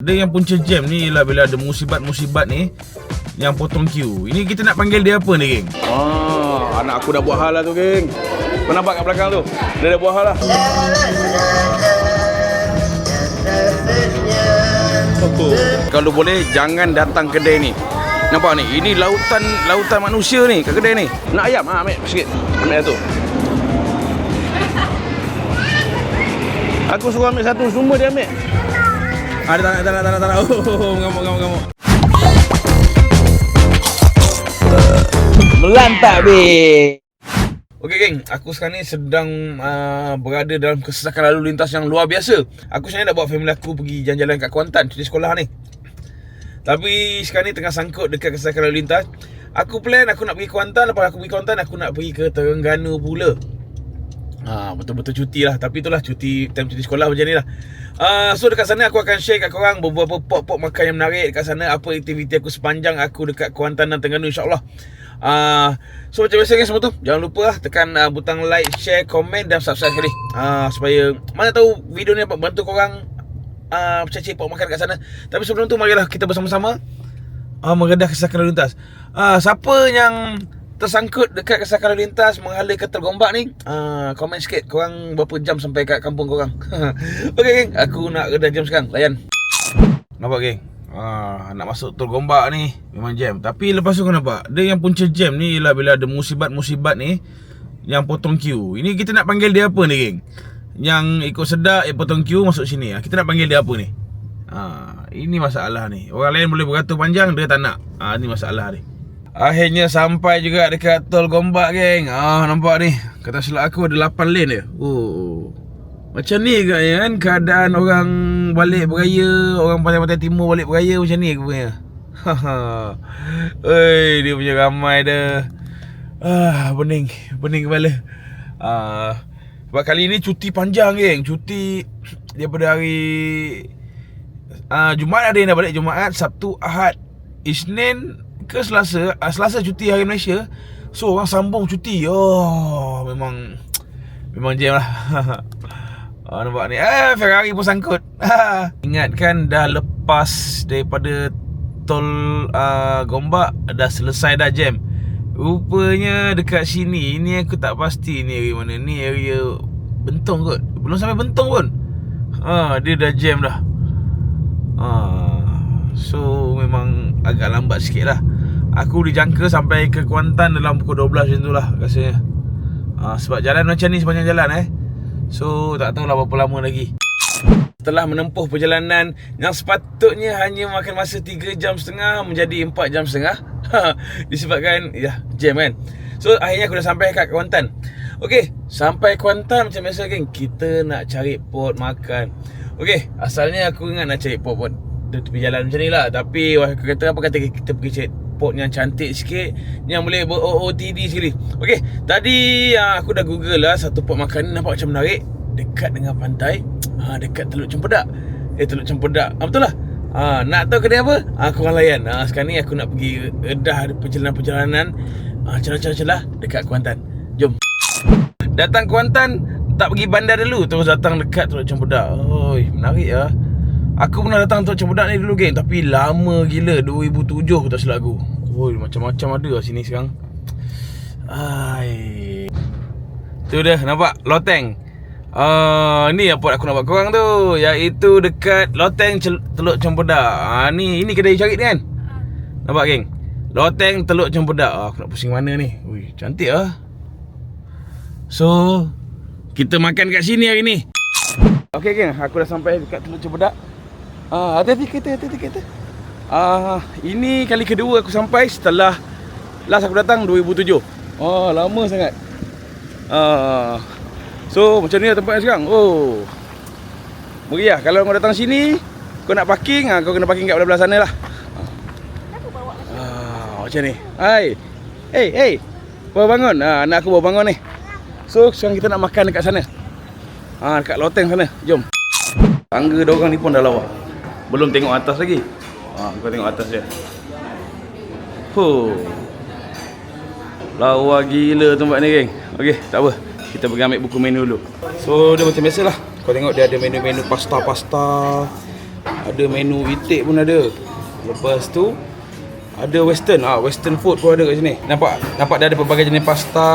Dia yang punca jam ni ialah bila ada musibat-musibat ni yang potong queue. Ini kita nak panggil dia apa ni, geng? Anak aku dah buat hal lah tu, geng. Kau nampak kat belakang tu? Dia dah buat hal lah. Kalau boleh jangan datang kedai ni. Nampak ni? Ini lautan manusia ni kat kedai ni. Nak ayam? Ambil sikit. Ambil satu. Aku suruh ambil satu, semua dia ambil. Dia tak nak. Oh, mengamuk. Melantak, be. Okey, geng, aku sekarang ni sedang berada dalam kesesakan lalu lintas yang luar biasa. Aku sebenarnya nak bawa family aku pergi jalan-jalan kat Kuantan, cuti sekolah ni. Tapi sekarang ni tengah sangkut dekat kesesakan lalu lintas. Aku plan aku nak pergi Kuantan, lepas aku pergi Kuantan aku nak pergi ke Terengganu pula. Betul-betul cuti lah. Tapi itulah cuti, time cuti sekolah macam ni lah. So dekat sana aku akan share kat korang beberapa pot-pot makan yang menarik dekat sana. Apa aktiviti aku sepanjang aku dekat Kuantan dan Terengganu, insyaAllah. So macam biasa, guys, semua tu jangan lupa lah tekan butang like, share, komen dan subscribe sekali, supaya mana tahu video ni dapat bantu korang cari pot makan kat sana. Tapi sebelum tu marilah kita bersama-sama mengedah kesesakan lalu lintas. Siapa yang tersangkut dekat kesesakan lalu lintas menghala Ketel Gombak ni, komen sikit korang berapa jam sampai kat kampung korang. Okey, geng, aku nak redah jam sekarang. Layan. Nampak, geng? Nak masuk Tol Gombak ni memang jam. Tapi lepas tu kau nampak, dia yang punca jam ni ialah bila ada musibat-musibat ni yang potong queue. Ini kita nak panggil dia apa ni, geng? Yang ikut sedak, potong queue masuk sini. Kita nak panggil dia apa ni? Ini masalah ni. Orang lain boleh beratur panjang, dia tak nak. Ini masalah ni. Akhirnya sampai juga dekat Tol Gombak, geng. Nampak ni, kata silap aku ada 8 lane dia. Macam ni ke kan keadaan orang balik beraya, orang Pantai Timur balik beraya macam ni ke punya. Dia punya ramai dah. Pening kepala. Sebab kali ni cuti panjang, geng. Cuti daripada hari Jumaat ada yang dah balik, Jumaat, Sabtu, Ahad, Isnin ke Selasa. Selasa cuti hari Malaysia. So orang sambung cuti. Memang jam lah. Nampak ni, Ferrari pun sangkut. Ingat kan dah lepas daripada Tol Gombak, dah selesai dah jam. Rupanya dekat sini, ini aku tak pasti ni area mana. Ni area Bentong kot. Belum sampai Bentong pun. Dia dah jam dah. So memang agak lambat sikit lah. Aku dijangka sampai ke Kuantan dalam pukul 12 macam tu lah rasanya. Sebab jalan macam ni sepanjang jalan So tak tahulah berapa lama lagi. Setelah menempuh perjalanan yang sepatutnya hanya makan masa 3 jam setengah menjadi 4 jam setengah disebabkan jam kan. So akhirnya aku dah sampai kat Kuantan. Okey, sampai Kuantan macam biasa, geng, kita nak cari pot makan. Okey, asalnya aku ingat nak cari pot tepi jalan macam ni lah. Tapi aku kata kita pergi cari pot yang cantik sikit, yang boleh ber-OOTD sekali. Okey, tadi aku dah google lah satu pot makan ni, nampak macam menarik, dekat dengan pantai, dekat Teluk Cempedak. Teluk Cempedak, betul lah. Nak tahu kedai apa? Korang layan. Sekarang ni aku nak pergi redah perjalanan celah-celah dekat Kuantan. Jom. Datang Kuantan, tak pergi bandar dulu, terus datang dekat Teluk Cempedak. Menarik lah. Aku pernah datang Teluk Cempedak ni dulu, geng, tapi lama gila, 2007 aku tak silap aku. Macam-macam ada lah sini sekarang. Tu dah, nampak? Loteng. Ni apa aku nak buat korang tu, iaitu dekat Loteng Teluk Cempedak. Ni kedai cari ni kan. Nampak, geng? Loteng Teluk Cempedak. Aku nak pusing mana ni. Cantik lah. So kita makan kat sini hari ni. Okey, geng, aku dah sampai dekat Teluk Cempedak. Hati-hati kereta. Ini kali kedua aku sampai setelah last aku datang 2007. Lama sangat. So macam ni lah tempatnya sekarang. Meriah. Kalau kau datang sini, kau nak parking, kau kena parking kat belah sana lah. Macam ni. Hey, bawa bangun. Anak aku bawa bangun ni. So sekarang kita nak makan dekat sana. Dekat loteng sana. Jom. Tangga diorang ni pun dah lawa. Belum tengok atas lagi. Kau tengok atas dia. Lawa gila tempat ni, geng. Okey, tak apa. Kita pergi ambil buku menu dulu. So dia macam biasalah. Kau tengok dia ada menu-menu pasta. Ada menu itik pun ada. Lepas tu ada western food pun ada kat sini. Nampak dah ada pelbagai jenis pasta.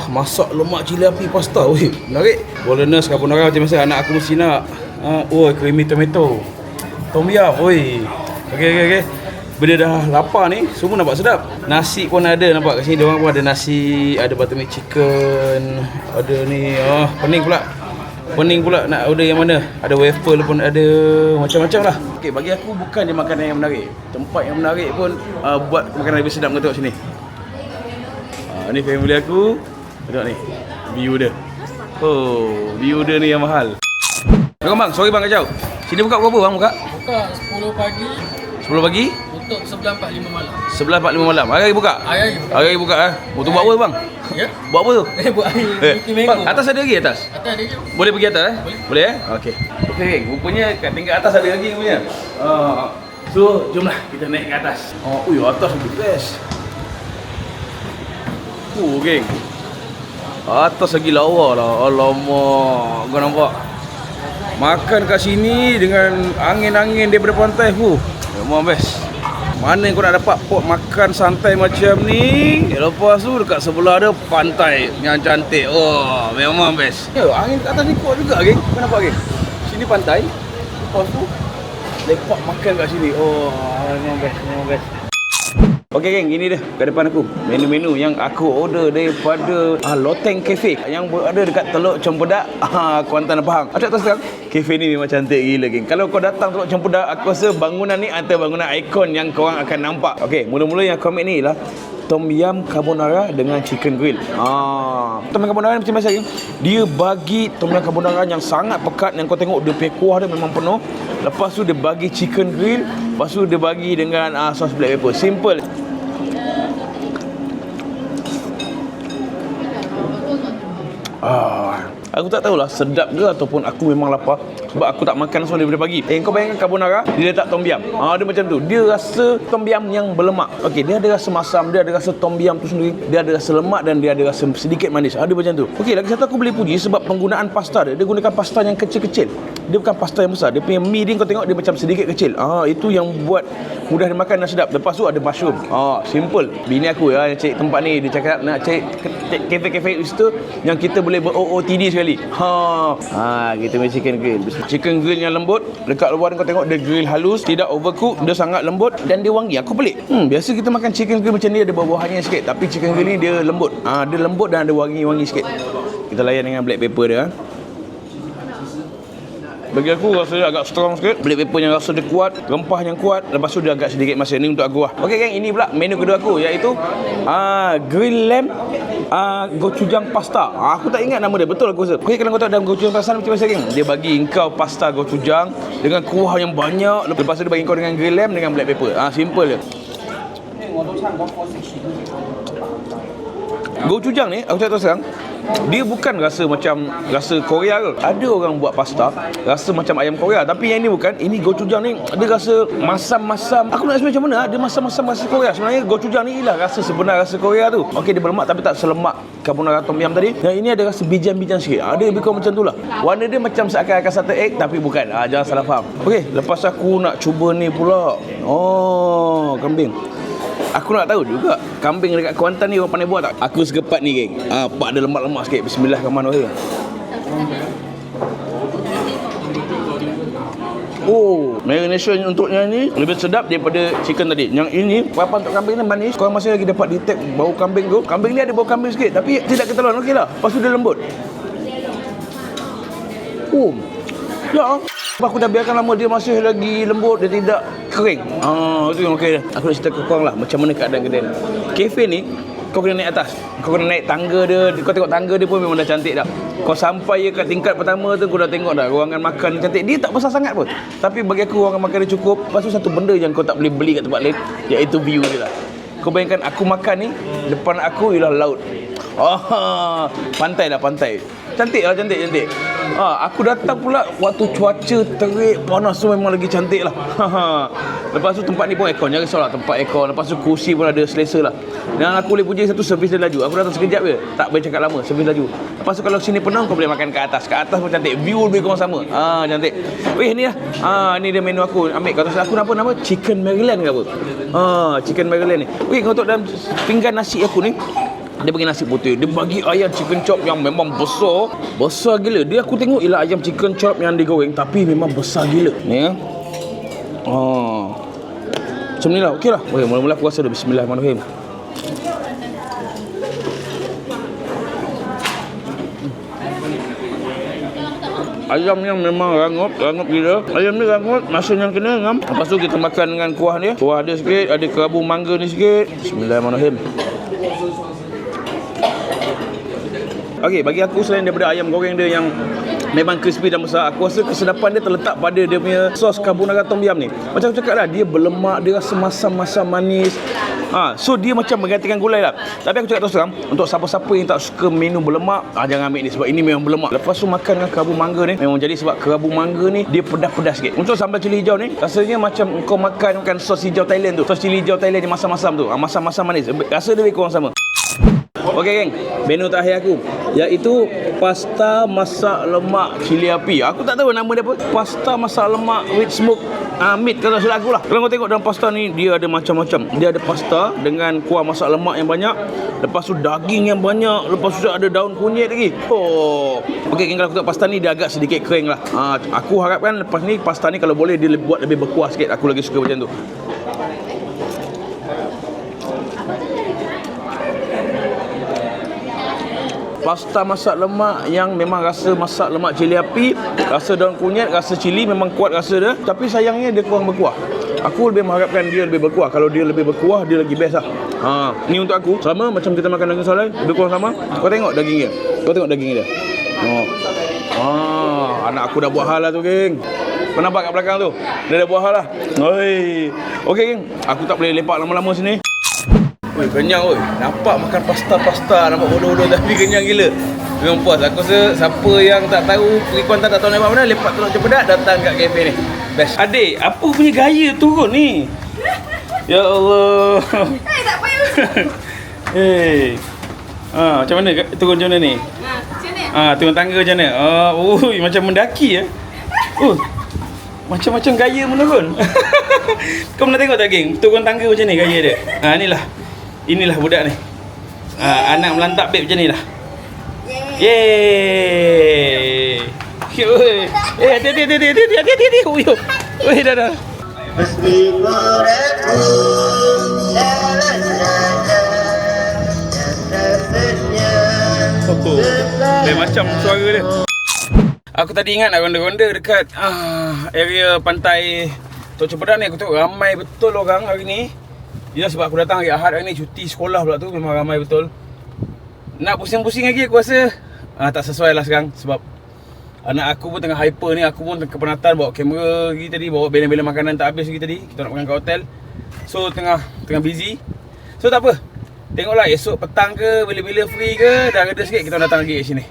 Masak lemak cili api pasta. Weh, menarik. Bolognese carbonara macam biasa anak aku mesti nak. Creamy tomato. Tom yum. Oi. Okey. Bila dah lapar ni, semua nampak sedap. Nasi pun ada, nampak kat sini diorang pun ada nasi, ada buttermilk chicken, ada ni, pening pula nak order yang mana. Ada waffle pun ada, macam-macam lah. Okey, bagi aku bukan je makanan yang menarik. Tempat yang menarik pun buat makanan lebih sedap. Kau tengok sini. Ni family aku. Tengok ni, view dia. View dia ni yang mahal. Bang, sorry bang kacau. Sini buka pukul berapa bang buka? Buka 10 pagi. 10 pagi? Tutup 11.45 malam. 11.45 malam. Hari buka? Hari buka tu buat apa bang? Ya. Buat apa tu? Buat meeting minggu. Bang, atas ada lagi atas? Atas ada je. Boleh pergi atas Boleh Okey. Okey, rupanya kat tingkat atas ada lagi rupanya. So, jomlah kita naik ke atas. Atas lebih best. Geng. Atas lagi lawa lah. Alamak, kau nampak? Makan kat sini dengan angin-angin daripada pantai. Memang best. Mana kau nak dapat pot makan santai macam ni? Lepas tu dekat sebelah ada pantai yang cantik. Memang best. Angin kat atas ni kuat juga, geng. Kau nampak, geng? Sini pantai. Lepas tu lepak makan kat sini. Memang best. Okey geng, ini dia kat depan aku. Menu-menu yang aku order daripada Loteng Cafe yang berada dekat Teluk Cempedak, Kuantan Pahang. Acak tahu sekarang, cafe ni memang cantik gila geng. Kalau kau datang Teluk Cempedak, aku rasa bangunan ni antara bangunan ikon yang korang akan nampak. Okey, mula-mula yang aku ambil ni ialah Tom yum carbonara dengan chicken grill. Tom yum carbonara ni macam biasa geng. Dia bagi tom yum carbonara yang sangat pekat, yang kau tengok dia punya kuah dia memang penuh. Lepas tu dia bagi chicken grill, lepas tu dia bagi dengan sos black pepper. Simple. Aku tak tahulah sedap ke ataupun aku memang lapar sebab aku tak makan langsung daripada pagi. Kau bayangkan carbonara, dia letak tom yum. Dia macam tu. Dia rasa tom yum yang berlemak. Okey, dia ada rasa masam, dia ada rasa tom yum tu sendiri, dia ada rasa lemak dan dia ada rasa sedikit manis. Dia macam tu. Okey, lagi satu aku boleh puji sebab penggunaan pasta dia. Dia gunakan pasta yang kecil-kecil. Dia bukan pasta yang besar. Dia punya mie dia kau tengok dia macam sedikit kecil. Itu yang buat mudah dimakan dan sedap. Lepas tu ada mushroom. Simple. Bini aku yang cari tempat ni, dia cakap nak cari kafe-kafe situ yang kita boleh ber-OOTD sekali. Kita punya chicken grill. Chicken grill yang lembut. Dekat luar kau tengok dia grill halus, tidak overcook, dia sangat lembut dan dia wangi. Aku pelik. Biasa kita makan chicken grill macam ni ada buah-buahannya sikit, tapi chicken grill ni dia lembut. Dia lembut dan ada wangi-wangi sikit. Kita layan dengan black pepper dia. Bagi aku rasa dia agak strong sikit. Black pepper yang rasa dia kuat, rempah yang kuat. Lepas tu dia agak sedikit masin. Ni untuk aku lah. Okey geng, ini pula menu kedua aku, iaitu grill lamb gochujang pasta. Aku tak ingat nama dia, betul aku rasa. Okey, kalau kau tahu dalam gochujang pasta macam biasa geng, dia bagi engkau pasta gochujang dengan kuah yang banyak. Lepas tu dia bagi engkau dengan grill lamb dengan black pepper. Simple je. Gochujang ni aku tak tahu sekarang, dia bukan rasa macam rasa Korea ke. Ada orang buat pasta rasa macam ayam Korea, tapi yang ni bukan. Ini gochujang ni dia rasa masam-masam. Aku nak explain macam mana dia masam-masam rasa Korea. Sebenarnya gochujang ni ialah rasa sebenar rasa Korea tu. Okey, dia berlemak tapi tak selemak carbonara tom yum tadi. Yang ini ada rasa bijan-bijan sikit. Dia lebih kurang macam tu lah. Warna dia macam seakan-akan satu egg tapi bukan. Jangan salah faham. Okey, lepas aku nak cuba ni pula. Kambing. Aku nak tahu juga kambing dekat Kuantan ni orang pandai buat tak? Aku sekepat ni geng. Pak ada lemak-lemak sikit. Bismillahirrahmanirrahim. Marination untuknya ni lebih sedap daripada chicken tadi. Yang ini papan untuk kambing ni manis. Korang masih lagi dapat detect bau kambing tu. Kambing ni ada bau kambing sikit tapi tidak keterlaluan. Okey lah. Lepas tu dia lembut. Ya. Aku dah biarkan lama, dia masih lagi lembut, dia tidak kering. Itu yang okey dah. Aku nak cerita ke korang lah macam mana keadaan kedai ni. Kafe ni kau kena naik atas. Kau kena naik tangga dia. Kau tengok tangga dia pun memang dah cantik dah. Kau sampai ke tingkat pertama tu kau dah tengok dah ruangan makan cantik. Dia tak besar sangat pun, tapi bagi aku ruangan makan dia cukup. Lepas tu satu benda yang kau tak boleh beli kat tempat lain, iaitu view dia lah. Kau bayangkan aku makan ni, depan aku ialah laut. Pantai lah, pantai. Cantik lah, cantik. Aku datang pula waktu cuaca terik panas tu memang lagi cantik lah. Lepas tu tempat ni pun aircon, jangan risaulah, tempat aircon. Lepas tu kursi pun ada selesa lah. Dan aku boleh puji satu, servis dia laju. Aku datang sekejap je, tak boleh cakap lama, servis laju. Lepas tu kalau sini penuh kau boleh makan kat atas. Kat atas pun cantik, view lebih kurang sama. Cantik. Weh ni lah. Ni dia menu aku. Ambil kata aku nama chicken Maryland ke apa? Chicken Maryland ni. Weh, kau tahu dalam pinggan nasi aku ni dia bagi nasi putih, dia bagi ayam chicken chop yang memang besar gila. Dia aku tengok ialah ayam chicken chop yang digoreng tapi memang besar gila. Ni ya. Macam ni lah, okey lah. Okay, mula-mula aku rasa dah bismillahirrahmanirrahim. Ayam yang memang rangup gila. Ayam ni rangup, masa yang kena ngam. Lepas tu kita makan dengan kuah dia. Kuah dia sikit, ada kerabu mangga ni sikit. Bismillahirrahmanirrahim. Okey, bagi aku selain daripada ayam goreng dia yang memang crispy dan besar, aku rasa kesedapan dia terletak pada dia punya sos carbonara tom yum ni. Macam aku cakap lah, dia berlemak, dia rasa masam-masam manis. So dia macam menggantikan gulai lah. Tapi aku cakap terus terang, untuk siapa-siapa yang tak suka minum berlemak, jangan ambil ni sebab ini memang berlemak. Lepas tu makan dengan kerabu mangga ni, memang jadi sebab kerabu mangga ni dia pedas-pedas sikit. Untuk sambal cili hijau ni, rasanya macam kau makan sos hijau Thailand tu. Sos cili hijau Thailand ni masam-masam tu. Masam-masam manis. Rasa dia lebih kurang sama. Okey geng, menu terakhir aku iaitu pasta masak lemak cili api. Aku tak tahu nama dia apa. Pasta masak lemak with smoked meat kalau silap aku lah. Kalau kau tengok dalam pasta ni, dia ada macam-macam. Dia ada pasta dengan kuah masak lemak yang banyak, lepas tu daging yang banyak, lepas tu ada daun kunyit lagi. Okey geng, kalau aku tengok pasta ni dia agak sedikit kering lah. Aku harapkan lepas ni pasta ni kalau boleh dia buat lebih berkuah sikit. Aku lagi suka macam tu. Pasta masak lemak yang memang rasa masak lemak cili api, rasa daun kunyit, rasa cili memang kuat rasa dia. Tapi sayangnya dia kurang berkuah. Aku lebih mengharapkan dia lebih berkuah. Kalau dia lebih berkuah, dia lagi best lah. Ni untuk aku, sama macam kita makan daging salai, lebih kurang sama. Kau tengok daging dia. Kau tengok daging dia. Anak aku dah buat hal lah tu geng. Kau nampak kat belakang tu? Dia dah buat hal lah. Okey geng, aku tak boleh lepak lama-lama sini. Oi, kenyang oi. Nampak makan pasta-pasta, nampak bodoh-bodoh tapi kenyang gila. Memang puas. Aku rasa siapa yang tak tahu pergi Kuantan tak tahu lepak mana, lepak Teluk Cempedak, datang kat kafe ni. Best. Adik, apa punya gaya turun ni? Ya Allah. Tak payah. Macam mana turun macam mana ni? Macam mana? Turun tangga macam mana? Macam mendaki ya. Macam-macam gaya menurun. Kau pernah tengok tak geng? Turun tangga macam ni gaya dia. Inilah budak ni. Anak melantak beb macam ni lah. Yeay. Hati-hati. Woi, dah. Macam suara dia. Aku tadi ingat nak ronda-ronda dekat area pantai Teluk Cempedak ni. Aku tengok ramai betul orang hari ni. Yelah sebab aku datang hari Ahad hari ni, cuti sekolah pula tu, memang ramai betul. Nak pusing-pusing lagi aku rasa tak sesuai lah sekarang. Sebab anak aku pun tengah hyper ni. Aku pun kepenatan bawa kamera lagi tadi, bawa belen-belen makanan tak habis lagi tadi. Kita nak makan kat hotel. So tengah busy. So tak apa, tengoklah esok petang ke, bila-bila free ke, dah reda sikit kita datang lagi kat sini.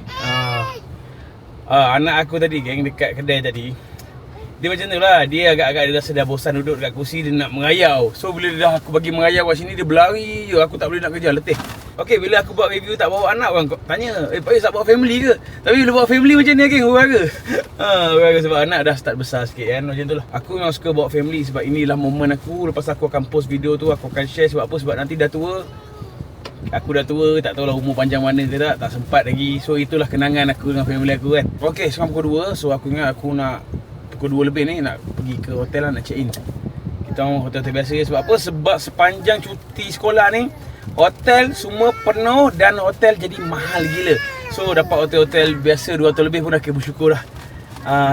Anak aku tadi geng dekat kedai tadi, dia macam tu lah. Dia agak-agak dia rasa dah bosan duduk dekat kursi, dia nak merayau. So bila dah aku bagi merayau kat sini, dia berlari je. Aku tak boleh nak kerja, letih. Okey, bila aku buat review tak bawa anak, orang tanya, Pak Is tak bawa family ke? Tapi bila bawa family macam ni geng, hurara. Hurara sebab anak dah start besar sikit kan. Macam tu lah. Aku memang suka bawa family sebab inilah momen aku. Lepas aku akan post video tu, aku akan share. Sebab apa? Sebab nanti dah tua. Aku dah tua, tak tahulah umur panjang mana ke tak sempat lagi. So itulah kenangan aku dengan family aku kan. Okey, sekarang pukul 2. So aku ingat aku nak pukul 2 lebih ni nak pergi ke hotel lah, nak check in. Kita orang hotel biasa. Sebab apa? Sebab sepanjang cuti sekolah ni, hotel semua penuh dan hotel jadi mahal gila. So dapat hotel-hotel biasa 200 lebih pun dah kira bersyukur lah.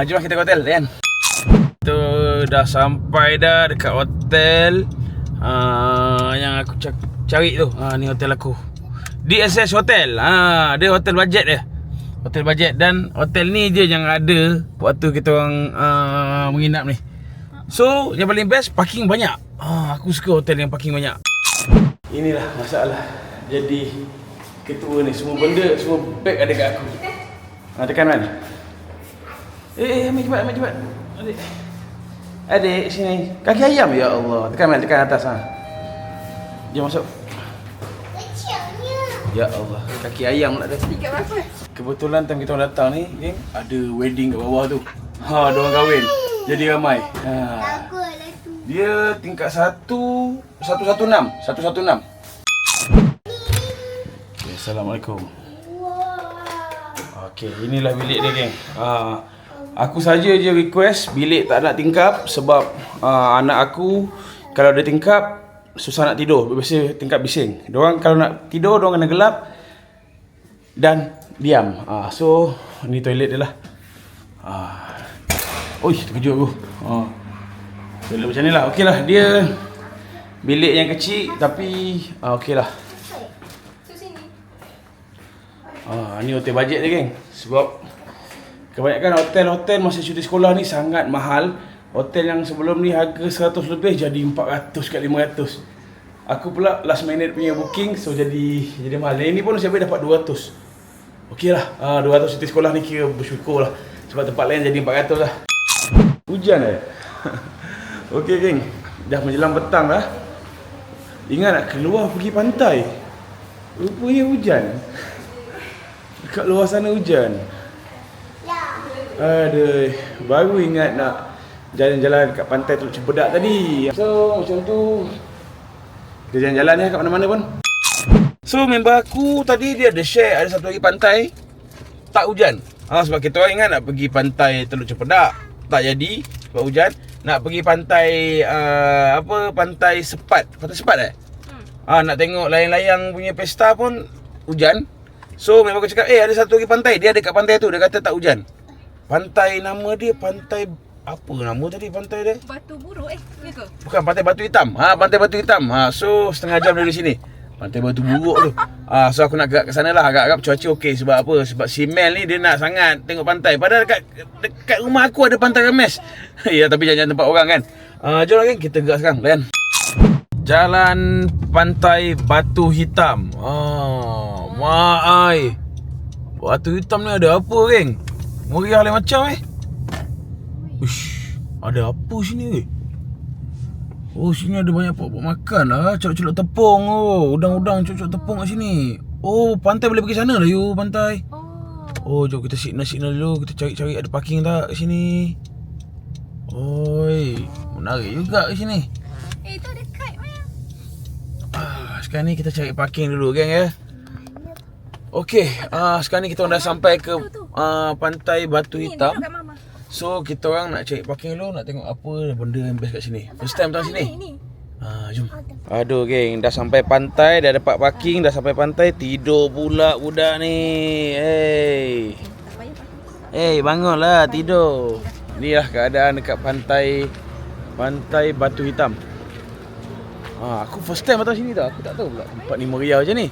Jom kita ke hotel kan. Kita dah sampai dah dekat hotel yang aku cari tu. Ni hotel aku, DSS Hotel. Dia hotel bajet dia. Hotel bajet. Dan hotel ni je yang ada waktu kita orang menginap ni. So yang paling best, parking banyak. Aku suka hotel yang parking banyak. Inilah masalah jadi ketua ni. Semua benda, semua beg ada kat aku. Tekan kan. Ambil cepat. Adik, sini. Kaki ayam, ya Allah. Tekan atas ha. Jom masuk. Ya Allah, kaki ayam pula dah. Tiket berapa? Kebetulan time kita orang datang ni, geng, ada wedding kat bawah tu. Ada orang kahwin. Jadi ramai. Dia tingkat 116. Okay, Assalamualaikum. Okey, inilah bilik dia, geng. Aku saja je request bilik tak nak tingkap sebab anak aku kalau dia tingkap susah nak tidur. Biasa tingkap bising. Diorang kalau nak tidur diorang kena gelap dan diam. So ni toilet dia lah. Oi, terkejut aku. Toilet macam ni lah. Okey lah, dia bilik yang kecil tapi okey lah. Ni hotel bajet dia, geng. Sebab kebanyakan hotel-hotel masa cuti sekolah ni sangat mahal. Hotel yang sebelum ni harga 100 lebih jadi 400 kat 500. Aku pula last minute punya booking, so jadi mahal. Ini pun siapa dapat 200. Okey lah, 200 cuti sekolah ni kira bersyukur lah. Sebab tempat lain jadi 400 lah. Hujan Okey, geng, dah menjelang petang dah. Ingat nak keluar pergi pantai. Rupanya hujan. Dekat luar sana hujan. Aduh, baru ingat nak jalan-jalan kat pantai Teluk Cempedak tadi. So, macam tu. Kita jalan-jalan ni kat mana-mana pun. So, member aku tadi dia ada share ada satu lagi pantai tak hujan. Sebab kita orang ingat nak pergi pantai Teluk Cempedak, tak jadi sebab hujan. Nak pergi pantai pantai Sepat. Pantai Sepat nak tengok layang-layang punya pesta pun hujan. So, member aku cakap, ada satu lagi pantai. Dia ada kat pantai tu, dia kata tak hujan. Pantai nama dia pantai apa nama tadi pantai dia? Batu Buruk ya ke? Bukan, Pantai Batu Hitam. Pantai Batu Hitam. So setengah jam dari sini. Pantai Batu Buruk tu. So aku nak gerak ke sana lah. Agak-agak cuaca okey. Sebab apa? Sebab si Mel ni dia nak sangat tengok pantai. Padahal dekat rumah aku ada pantai Remes. Ya, tapi jangan tempat orang kan. Jom lah, kan kita gerak sekarang. Layan. Jalan Pantai Batu Hitam. Maai. Batu Hitam ni ada apa, geng? Meriah lain macam Uish, ada apa sini sini ada banyak pokok makan lah. Colok-colok tepung udang-udang colok-colok tepung kat sini. Pantai boleh pergi sana lah pantai. Jom kita signal dulu. Kita cari-cari ada parking tak kat sini. Menarik juga kat sini. Itu dekat man. Sekarang ni kita cari parking dulu, geng ya. Okey, sekarang ni kita dah sampai ke Pantai Batu Hitam. So, kita orang nak cari parking dulu, nak tengok apa benda yang best kat sini. First time datang sini. Jom. Aduh, geng, dah sampai pantai, dah dapat parking, dah sampai pantai, tidur pula budak ni. Bangunlah, tidur. Inilah keadaan dekat pantai Batu Hitam. Aku first time datang sini dah. Aku tak tahu pula tempat ni meriah macam ni.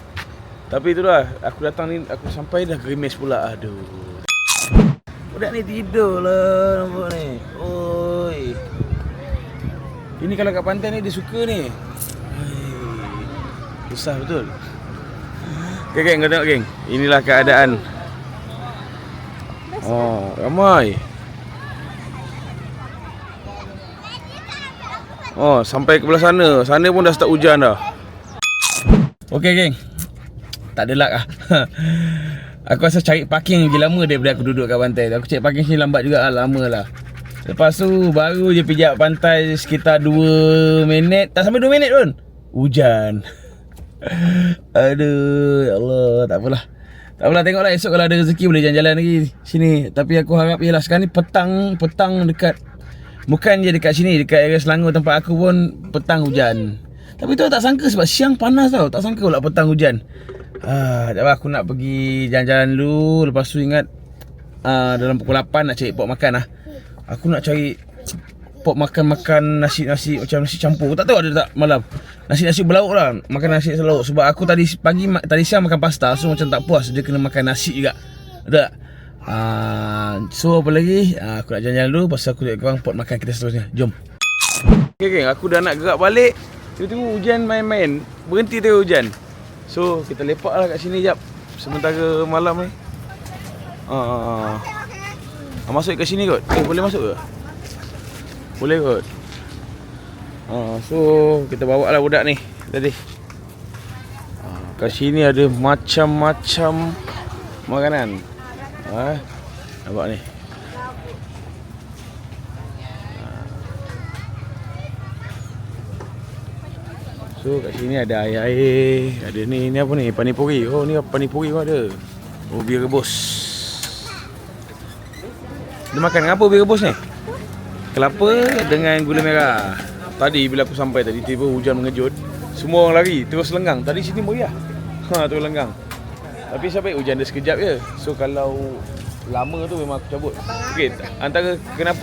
Tapi itulah, aku datang ni, aku sampai dah gerimis pula. Aduh. Budak ni tidur lah, nampak ni. Ini kalau kat pantai ni dia suka ni. Susah betul. Okay, geng, kau tengok, geng. Inilah keadaan. Ramai. Sampai ke belah sana. Sana pun dah start hujan dah. Okay, geng. Tak ada luck lah. Aku rasa cari parking lagi lama daripada aku duduk kat pantai. Aku cari parking sini lambat juga lah, lama lah. Lepas tu baru je pijak pantai sekitar 2 minit. Tak sampai 2 minit pun hujan. Aduh, ya Allah, tak apalah. Tak apalah, tengoklah esok kalau ada rezeki boleh jalan-jalan lagi sini. Tapi aku harap yelah sekarang ni petang dekat, bukan je dekat sini, dekat area Selangor tempat aku pun petang hujan. Tapi tu tak sangka sebab siang panas tau. Tak sangka pula petang hujan. Aku nak pergi jalan-jalan dulu. Lepas tu ingat dalam pukul 8 nak cari pok makan lah. Aku nak cari pok makan nasi macam nasi campur. Tak tahu ada tak malam. Nasi berlauk lah. Makan nasi lauk. Sebab aku tadi siang makan pasta. So macam tak puas. Dia kena makan nasi juga. Ada tak? So apa lagi? Aku nak jalan-jalan dulu. Pasal aku lihat korang pot makan kita seterusnya. Jom. Okay, geng, aku dah nak gerak balik. Tiba-tiba hujan main-main. Berhenti tu hujan. So kita lepak lah kat sini jap sementara malam ni. Masuk kat sini kot. Boleh masuk ke? Boleh kot. So kita bawa lah budak ni tadi. Kat sini ada macam-macam makanan. Nampak ni. So kat sini ada air-air, ada ni apa ni? Panipuri. Oh ni panipuri pun ada. Oh bir rebus. Dia makan dengan apa bir rebus ni? Kelapa dengan gula merah. Tadi bila aku sampai tadi tiba hujan mengejut. Semua orang lari, terus lenggang. Tadi sini meriah. Terus lenggang. Tapi sampai hujan dia sekejap je. So kalau lama tu memang aku cabut. Okey, antara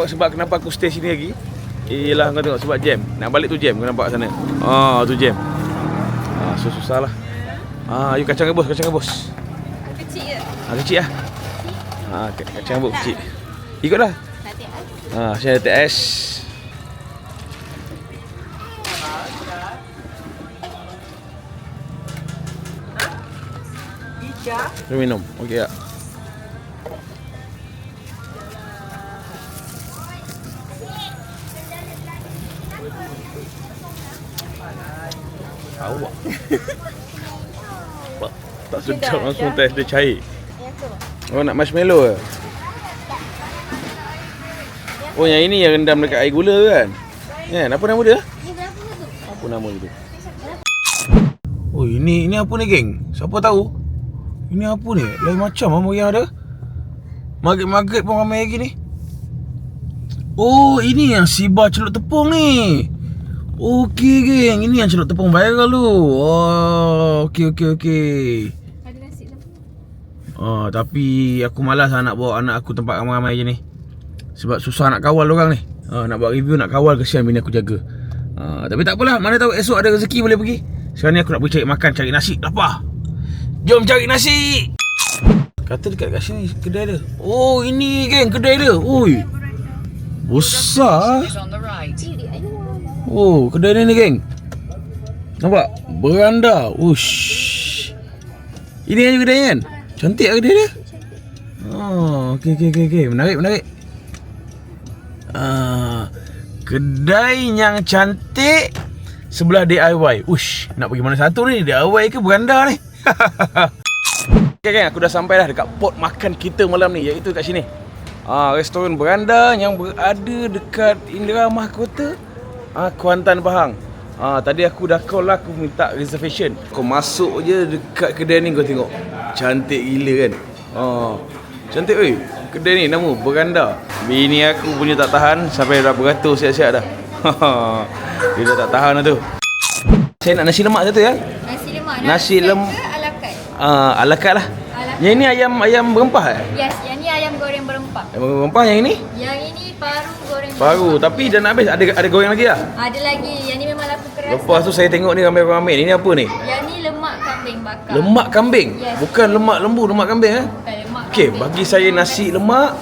sebab kenapa aku stay sini lagi ialah kau tengok sebab jam. Nak balik tu jam, kau nampak sana. Tu jam. So susah lah. You kacang rebus. Kecil ke? Kecil lah. Kacang rebus kecil. Ikutlah. Saya ada TS. Minum. Okey tak? Awak. Tak sedap langsung test dia cair. Oh nak marshmallow ke? Oh yang ini yang rendam dekat air gula kan? Kan? Apa nama dia? Apa nama dia? Oh ini apa ni geng? Siapa tahu? Ini apa ni? Lain macam apa yang ada? Maghrib pun ramai lagi ni. Oh ini yang Siba celup tepung ni. Okey geng, ini yang celup tepung viral tu. Oh, okey. Ada nasi lemak. Tapi aku malas nak bawa anak aku tempat ramai-ramai je ni. Sebab susah nak kawal orang ni. Nak buat review, nak kawal, kesian bini aku jaga. Tapi tak apalah, mana tahu esok ada rezeki boleh pergi. Sekarang ni aku nak pergi cari makan, cari nasi. Lapar. Jom cari nasi. Kata dekat kat sini kedai dia. Oh, ini geng kedai dia. Oi. Besar. Oh, kedai ni geng. Nampak? Beranda. Ush. Ini aja kedai kan? Cantik lah kedai dia. Okey. Menarik. Kedai yang cantik sebelah DIY. Ush, nak pergi mana satu ni? DIY ke beranda ni? Okay, aku dah sampai dah dekat pot makan kita malam ni, iaitu kat sini. Restoran beranda yang berada dekat Indra Mahkota, Kuantan, Pahang. Tadi aku dah call lah, aku minta reservation. Kau masuk je dekat kedai ni kau tengok. Cantik gila kan? Cantik oi. Kedai ni nama Beranda. Bini aku punya tak tahan sampai dah beratur siap-siap dah. Dia dah tak tahan dah tu. Saya nak nasi lemak satu ya. Nasi lemak ke ala carte? Ala carte lah. Yang ini ayam berempah Yes, yang ni ayam goreng berempah. Ayam berempah yang ini? Yang ini paru goreng Paru, tapi dah nak habis. Ada goreng lagi lah? Ada lagi. Yang ni memang laku keras. Lepas tu saya tengok ni ramai-ramai. Ini apa ni? Yang ni lemak kambing bakar. Lemak kambing? Yes. Bukan lemak lembu, lemak kambing Bukan lemak Okey, kambing. bagi saya nasi lemak,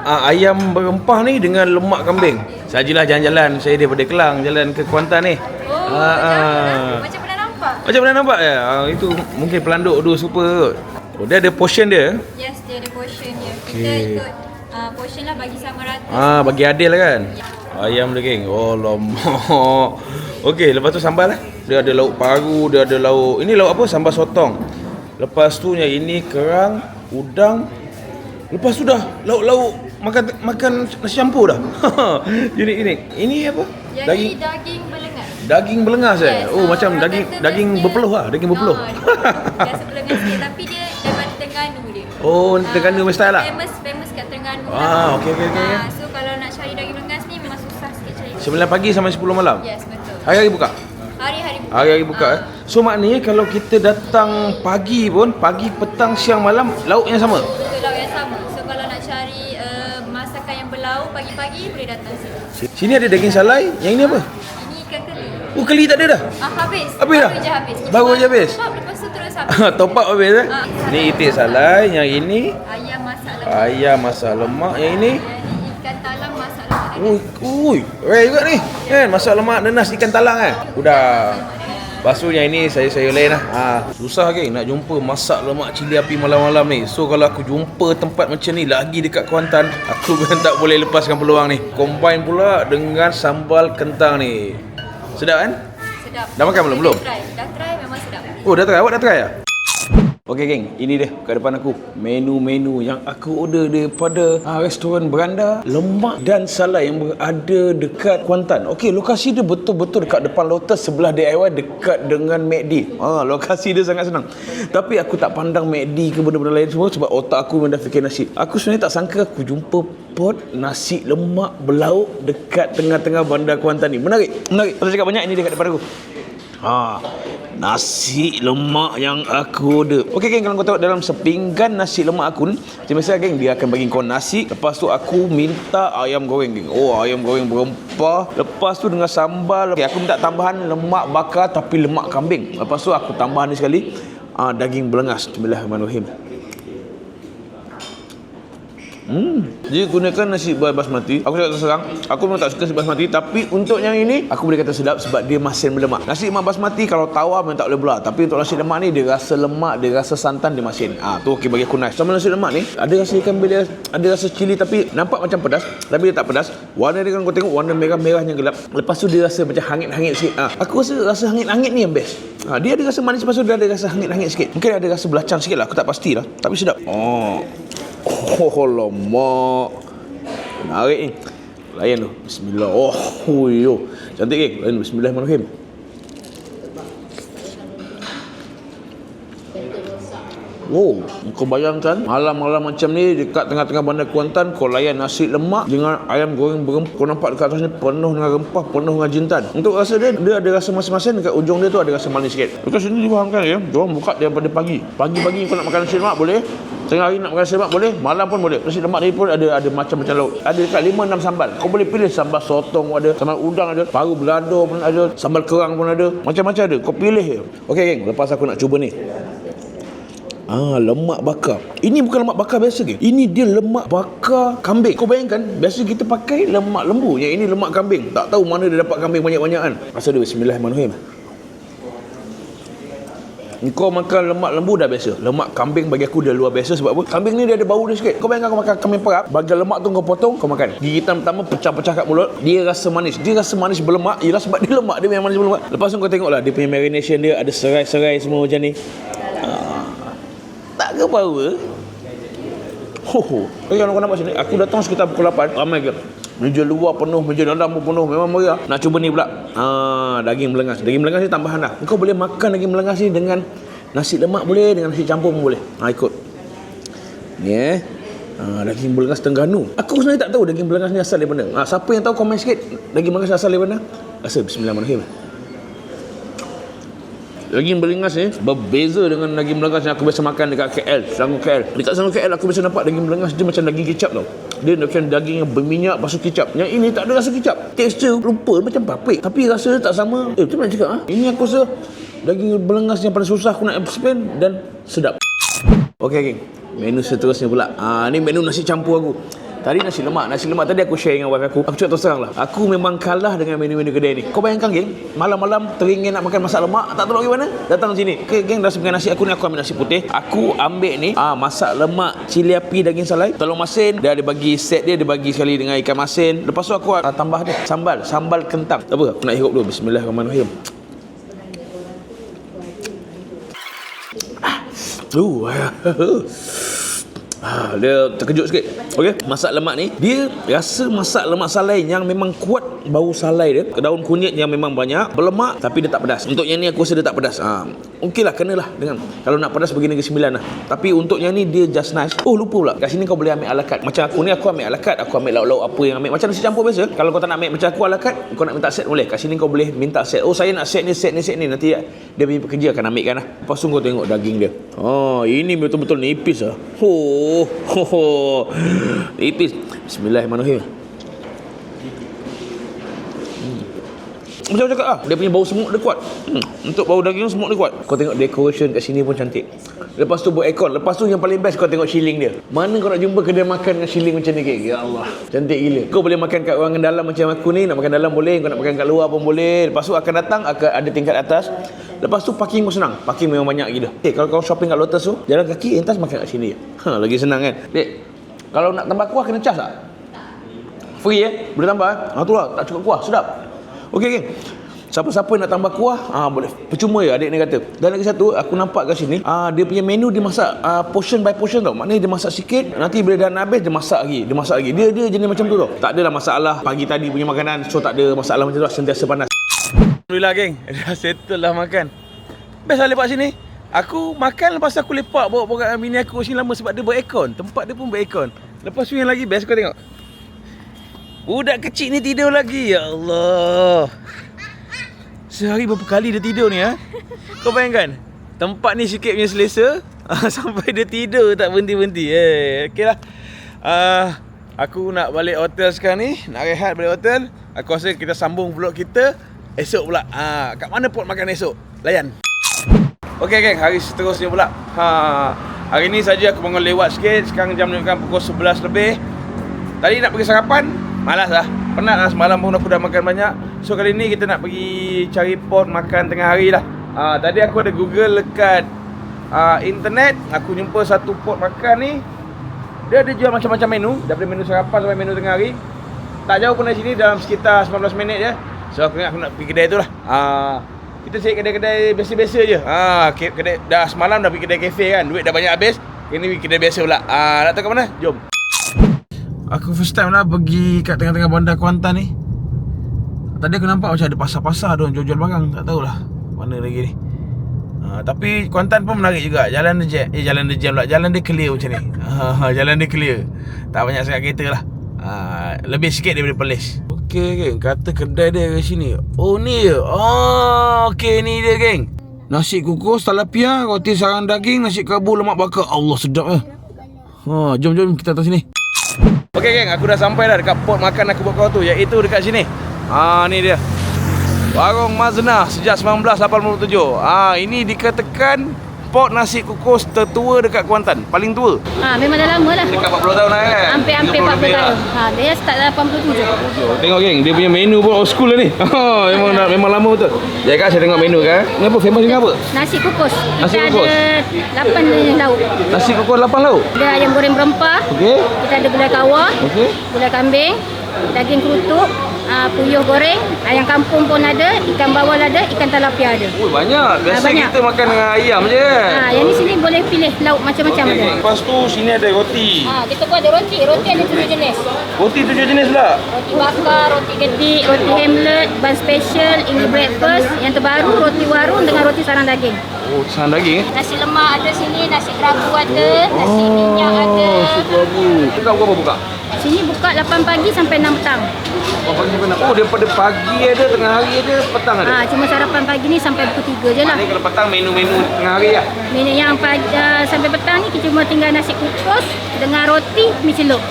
ayam berempah ni dengan lemak kambing. Sajalah jalan-jalan saya daripada Kelang jalan ke Kuantan ni. Macam pernah nampak? Macam pernah nampak ya? Itu mungkin pelanduk dua super kot. Oh, dia ada portion dia? Yes, dia ada portion dia. Okey. Kita ikut portion lah bagi sama rata. Bagi adil lah kan? Ayam dia geng. Oh lama. Okey, lepas tu sambal lah. Dia ada lauk paru, dia ada lauk. Ini lauk apa? Sambal sotong. Lepas tu yang ini kerang, udang. Lepas tu dah lauk-lauk makan nasi campur dah. Unik-unik. Ini apa? Yang Daging. ni daging belengas. Daging belengas Yes, Oh macam orang daging kata daging biasanya- berpeluh lah, daging berpeluh. Biasa belengas sikit tapi dia daripada Terengganu dia. Oh, Terengganu punya style lah. Famous kat Terengganu. Okey. So kalau nak cari daging belengas ni memang susah sikit cari. 9 pagi sampai 10 malam. Yes, betul. Hari-hari buka. Hari-hari buka. Hari-hari buka So maknanya kalau kita datang pagi pun, pagi, petang, siang, malam, lauknya sama. Betul, lauk yang sama. So kalau nak cari masakan yang berlauk pagi-pagi boleh datang sini. Sini ada daging salai, yang ini apa? Ini ikan keli. Oh, keli tak ada dah. Habis. Habis dah? Baru je habis. Kita Baru je habis? top, lepas tu terus habis. Top up habis Ni itik salai, yang ini Ayam masak lemak. ayam masak lemak, yang ini Yang ni ikan talam masak lemak. Ui, rare juga ni kan, masak lemak nenas ikan talang kan. Udang. Lepas tu yang ini sayur-sayur lain lah. Susah geng nak jumpa masak lemak cili api malam-malam ni. So kalau aku jumpa tempat macam ni lagi dekat Kuantan, aku memang tak boleh lepaskan peluang ni. Combine pula dengan sambal kentang ni. Sedap kan? Sedap. Dah makan belum? Belum? Dah try memang sedap. Oh dah try? Awak dah try lah? Okey geng, ini dia kat depan aku menu-menu yang aku order daripada restoran Beranda Lemak dan Salai yang berada dekat Kuantan. Okey, lokasi dia betul-betul dekat depan Lotus sebelah DIY dekat dengan McD. Lokasi dia sangat senang. Tapi aku tak pandang McD ke benda-benda lain semua sebab otak aku memang dah fikir nasi. Aku sebenarnya tak sangka aku jumpa pot nasi lemak berlauk dekat tengah-tengah bandar Kuantan ni. Menarik. Pasal cakap banyak ini dekat depan aku. Nasi lemak yang aku order. Okey geng, kalau kau tengok dalam sepinggan nasi lemak aku ni, macam biasa geng, dia akan bagi kau nasi. Lepas tu aku minta ayam goreng geng. Ayam goreng berempah. Lepas tu dengan sambal. Okey, aku minta tambahan lemak bakar tapi lemak kambing. Lepas tu aku tambahan ni sekali daging belengas. Bismillahirrahmanirrahim. Dia gunakan nasi basmati. Aku cakap terserang, aku memang tak suka nasi basmati. Tapi untuk yang ini, aku boleh kata sedap sebab dia masin berlemak. Nasi lemak basmati kalau tawar memang tak boleh belah. Tapi untuk nasi lemak ni, dia rasa lemak, dia rasa santan, dia masin. Tu okey bagi aku nice. Sama nasi lemak ni, ada rasa ikan bilis, ada rasa cili tapi nampak macam pedas. Tapi dia tak pedas. Warna dia kan kau tengok, warna merah-merahnya gelap. Lepas tu dia rasa macam hangit-hangit sikit. Aku rasa hangit-hangit ni yang best. Dia ada rasa manis, lepas tu dia ada rasa hangit-hangit sikit. Mungkin ada rasa belacang sikit lah, aku tak pastilah. Tapi sedap. Lemak. Menarik ni. Layan tu. Bismillah. Cantik ke? Layan. Bismillahirrahmanirrahim. Kau bayangkan malam-malam macam ni dekat tengah-tengah bandar Kuantan, kau layan nasi lemak dengan ayam goreng berempah. Kau nampak dekat atas ni penuh dengan rempah, penuh dengan jintan. Untuk rasa dia ada rasa masin-masin. Dekat ujung dia tu ada rasa manis sikit. Dekat sini difahamkan ya, diorang buka daripada pagi. Pagi-pagi kau nak makan nasi lemak boleh, tengah hari nak makan nasi lemak boleh, malam pun boleh. Nasi lemak ni pun ada macam-macam lauk. Ada dekat 5-6 sambal. Kau boleh pilih sambal sotong ada, sambal udang ada, paru belado pun ada, sambal kerang pun ada. Macam-macam ada. Kau pilih je. Okey geng, lepas aku nak cuba ni. Lemak bakar. Ini bukan lemak bakar biasa ke? Ini dia lemak bakar kambing. Kau bayangkan, biasa kita pakai lemak lembu. Yang ini lemak kambing. Tak tahu mana dia dapat kambing banyak-banyak kan. Rasa dia. Bismillahirrahmanirrahim. Kau makan lemak lembu dah biasa. Lemak kambing bagi aku dah luar biasa. Sebab apa? Kambing ni dia ada bau dia sikit. Kau bayangkan kau makan kambing perap, bagian lemak tu kau potong, kau makan. Gigitan pertama pecah-pecah kat mulut. Dia rasa manis. Dia rasa manis berlemak. Yelah sebab dia lemak, dia memang manis berlemak. Lepas tu kau tengoklah dia punya marination dia, ada serai-serai semua macam ni. Tak ke power? Kalau kau nampak sini, aku datang sekitar pukul 8. Ramai ke? Meja luar penuh, meja dalam pun penuh. Memang meriah. Nak cuba ni pula. Daging belengas. Daging belengas ni tambahan dah. Kau boleh makan daging belengas ni dengan nasi lemak boleh, dengan nasi campur pun boleh. Ikut. Ni daging belengas Terengganu. Aku sebenarnya tak tahu daging belengas ni asal dari mana. Siapa yang tahu komen sikit daging belengas asal dari mana? Rasa. Bismillahirrahmanirrahim. Daging belengas ni berbeza dengan daging belengas yang aku biasa makan dekat KL, Selangor KL. Dekat Selangor KL aku biasa nampak daging belengas dia macam daging kicap tau. Dia macam daging yang berminyak lepas tu kicap. Yang ini tak ada rasa kicap. Tekstur rupa macam paprik tapi rasa dia tak sama. Macam mana cakap Ini aku rasa daging belengas yang paling susah aku nak explain dan sedap. Okey geng, menu seterusnya pula. Ni menu nasi campur aku. Tadi nasi lemak tadi aku share dengan wife aku. Aku cakap terus terang lah, aku memang kalah dengan menu-menu kedai ni. Kau bayangkan geng, malam-malam teringin nak makan masak lemak, tak tahu pergi mana, datang sini. Okay geng, dah sebagai nasi aku ni, aku ambil nasi putih. Aku ambil ni masak lemak cili api daging salai, telur masin. Dia ada bagi set dia bagi sekali dengan ikan masin. Lepas tu aku tambah dia sambal kentang. Tak apa, aku nak hirup dulu. Bismillahirrahmanirrahim. Dia terkejut sikit. Okey, masak lemak ni dia rasa masak lemak salai yang memang kuat bau salai dia. Daun kunyit yang memang banyak, berlemak tapi dia tak pedas. Untuk yang ni aku rasa dia tak pedas. Okeylah, kenalah dengan kalau nak pedas pergi Negeri Sembilan lah. Tapi untuk yang ni dia just nice. Lupa pula. Kat sini kau boleh ambil ala carte. Macam aku ni aku ambil ala carte, aku ambil lauk-lauk apa yang ambil. Macam nasi campur biasa. Kalau kau tak nak ambil macam aku ala carte, kau nak minta set boleh. Kat sini kau boleh minta set. Saya nak set ni. Nanti dia punya pekerja akan ambilkan lah. Lepas tu kau tengok daging dia. Ini betul-betul nipis lah. Nipis. Bismillahirrahmanirrahim. Macam cakap dia punya bau semut dia kuat. Untuk bau daging semut dia kuat. Kau tengok decoration kat sini pun cantik. Lepas tu buat aircon. Lepas tu yang paling best kau tengok shilling dia. Mana kau nak jumpa kedai makan dengan shilling macam ni ke? Ya Allah, cantik gila. Kau boleh makan kat ruangan dalam macam aku ni. Nak makan dalam boleh, kau nak makan kat luar pun boleh. Lepas tu akan datang, akan ada tingkat atas. Lepas tu parking pun senang. Parking memang banyak gila. Kalau kau shopping kat Lotus tu, jalan kaki entas makan kat sini. Lagi senang kan. Dek, kalau nak tambah kuah kena cas tak? Free boleh tambah tu lah, tak cukup kuah, sedap. Okey geng. Siapa-siapa nak tambah kuah, boleh. Percuma je adik ni kata. Dan lagi satu, aku nampak kat sini, dia punya menu dia masak portion by portion tau. Maknanya dia masak sikit, nanti bila dah habis dia masak lagi. Dia jenis macam tu tau. Tak adalah masalah pagi tadi punya makanan, so tak ada masalah macam tu lah, sentiasa panas. Alhamdulillah geng, dah settle lah makan. Best lah lepak sini. Aku makan lepas aku lepak bawa kat bini aku sini lama sebab dia beraircon. Tempat dia pun beraircon. Lepas tu yang lagi best kau tengok. Budak kecil ni tidur lagi. Ya Allah. Sehari berapa kali dia tidur ni Kau bayangkan. Tempat ni sikit punya selesa sampai dia tidur tak berhenti-berhenti. Okey lah. Aku nak balik hotel sekarang ni. Nak rehat balik hotel. Aku rasa kita sambung vlog kita esok pula. Kat mana pot makan esok? Layan. Okey geng, hari seterusnya pula. Hari ni saja aku bangun lewat sikit. Sekarang jam menunjukkan pukul 11 lebih. Tadi nak pergi sarapan, malas lah. Penat lah, semalam pun aku dah makan banyak. So kali ni kita nak pergi cari pot makan tengah hari lah. Tadi aku ada Google dekat internet. Aku jumpa satu pot makan ni. Dia ada jual macam-macam menu. Daripada menu sarapan sampai menu tengah hari. Tak jauh pun dari sini, dalam sekitar 19 minit je. So aku ingat aku nak pergi kedai tu lah. Kita cari kedai-kedai biasa-biasa je. Kedai, dah semalam dah pergi kedai kafe kan. Duit dah banyak habis. Ini pergi kedai biasa pula. Nak tahu kat mana? Jom. Aku first time lah pergi kat tengah-tengah bandar Kuantan ni. Tadi aku nampak macam ada pasar-pasar tu jual-jual barang. Tak tahulah mana lagi ni. Tapi Kuantan pun menarik juga. Jalan dia jam pula. Jalan dia clear macam ni. Jalan dia clear. Tak banyak sangat kereta lah. Lebih sikit daripada Perlis. Okey geng, kata kedai dia kat sini. Oh ni je. Okey ni dia geng. Nasi kukus, talapia, roti sarang daging, nasi kabul, lemak bakar. Allah sedap jom kita atas sini. Okey geng, aku dah sampai dah dekat pot makan aku buat kau tu, iaitu dekat sini. Ni dia. Warung Maznah sejak 1987. Ini dikatakan pot nasi kukus tertua dekat Kuantan, paling tua. Memang dah lama lah. Dekat 40 tahun lah kan. Hampir 40 tahun. Dia start 87. Tengok geng, dia punya menu pun old school lah ni. Memang lama betul. Jadi kak saya tengok menu kan. Ni apa famous dengan apa? Nasi kukus. Nasi Kita kukus. ada 8 lauk. Nasi kukus 8 lauk. Ada ayam goreng berempah. Okey. Kita ada gulai kawar. Okey. Gulai kambing. Daging kerutuk. Puyuh goreng. Ayam kampung pun ada. Ikan bawal ada. Ikan talapia ada. Banyak. Biasa banyak. kita makan dengan ayam je kan. Yang ni sini boleh pilih lauk macam-macam ada. Lepas tu sini ada roti. Kita pun ada roti. Roti ada 7 jenis. Roti 7 jenis pula. Roti bakar, roti gedik, roti hamlet, bun special, English breakfast. Yang terbaru roti warung dengan roti sarang daging. Oh, sarang daging Nasi lemak ada sini, nasi kerabu ada, nasi minyak ada. Nasi kerabu. Buka berapa buka? Sini buka 8 pagi sampai 6 petang. Oh, daripada pagi ada, tengah hari ada, petang ada. Cuma sarapan pagi ni sampai pukul 3 je lah. Ini kalau petang menu-menu tengah hari lah. Menu yang pagi sampai petang ni kita cuma tinggal nasi kukus dengan roti mi celup.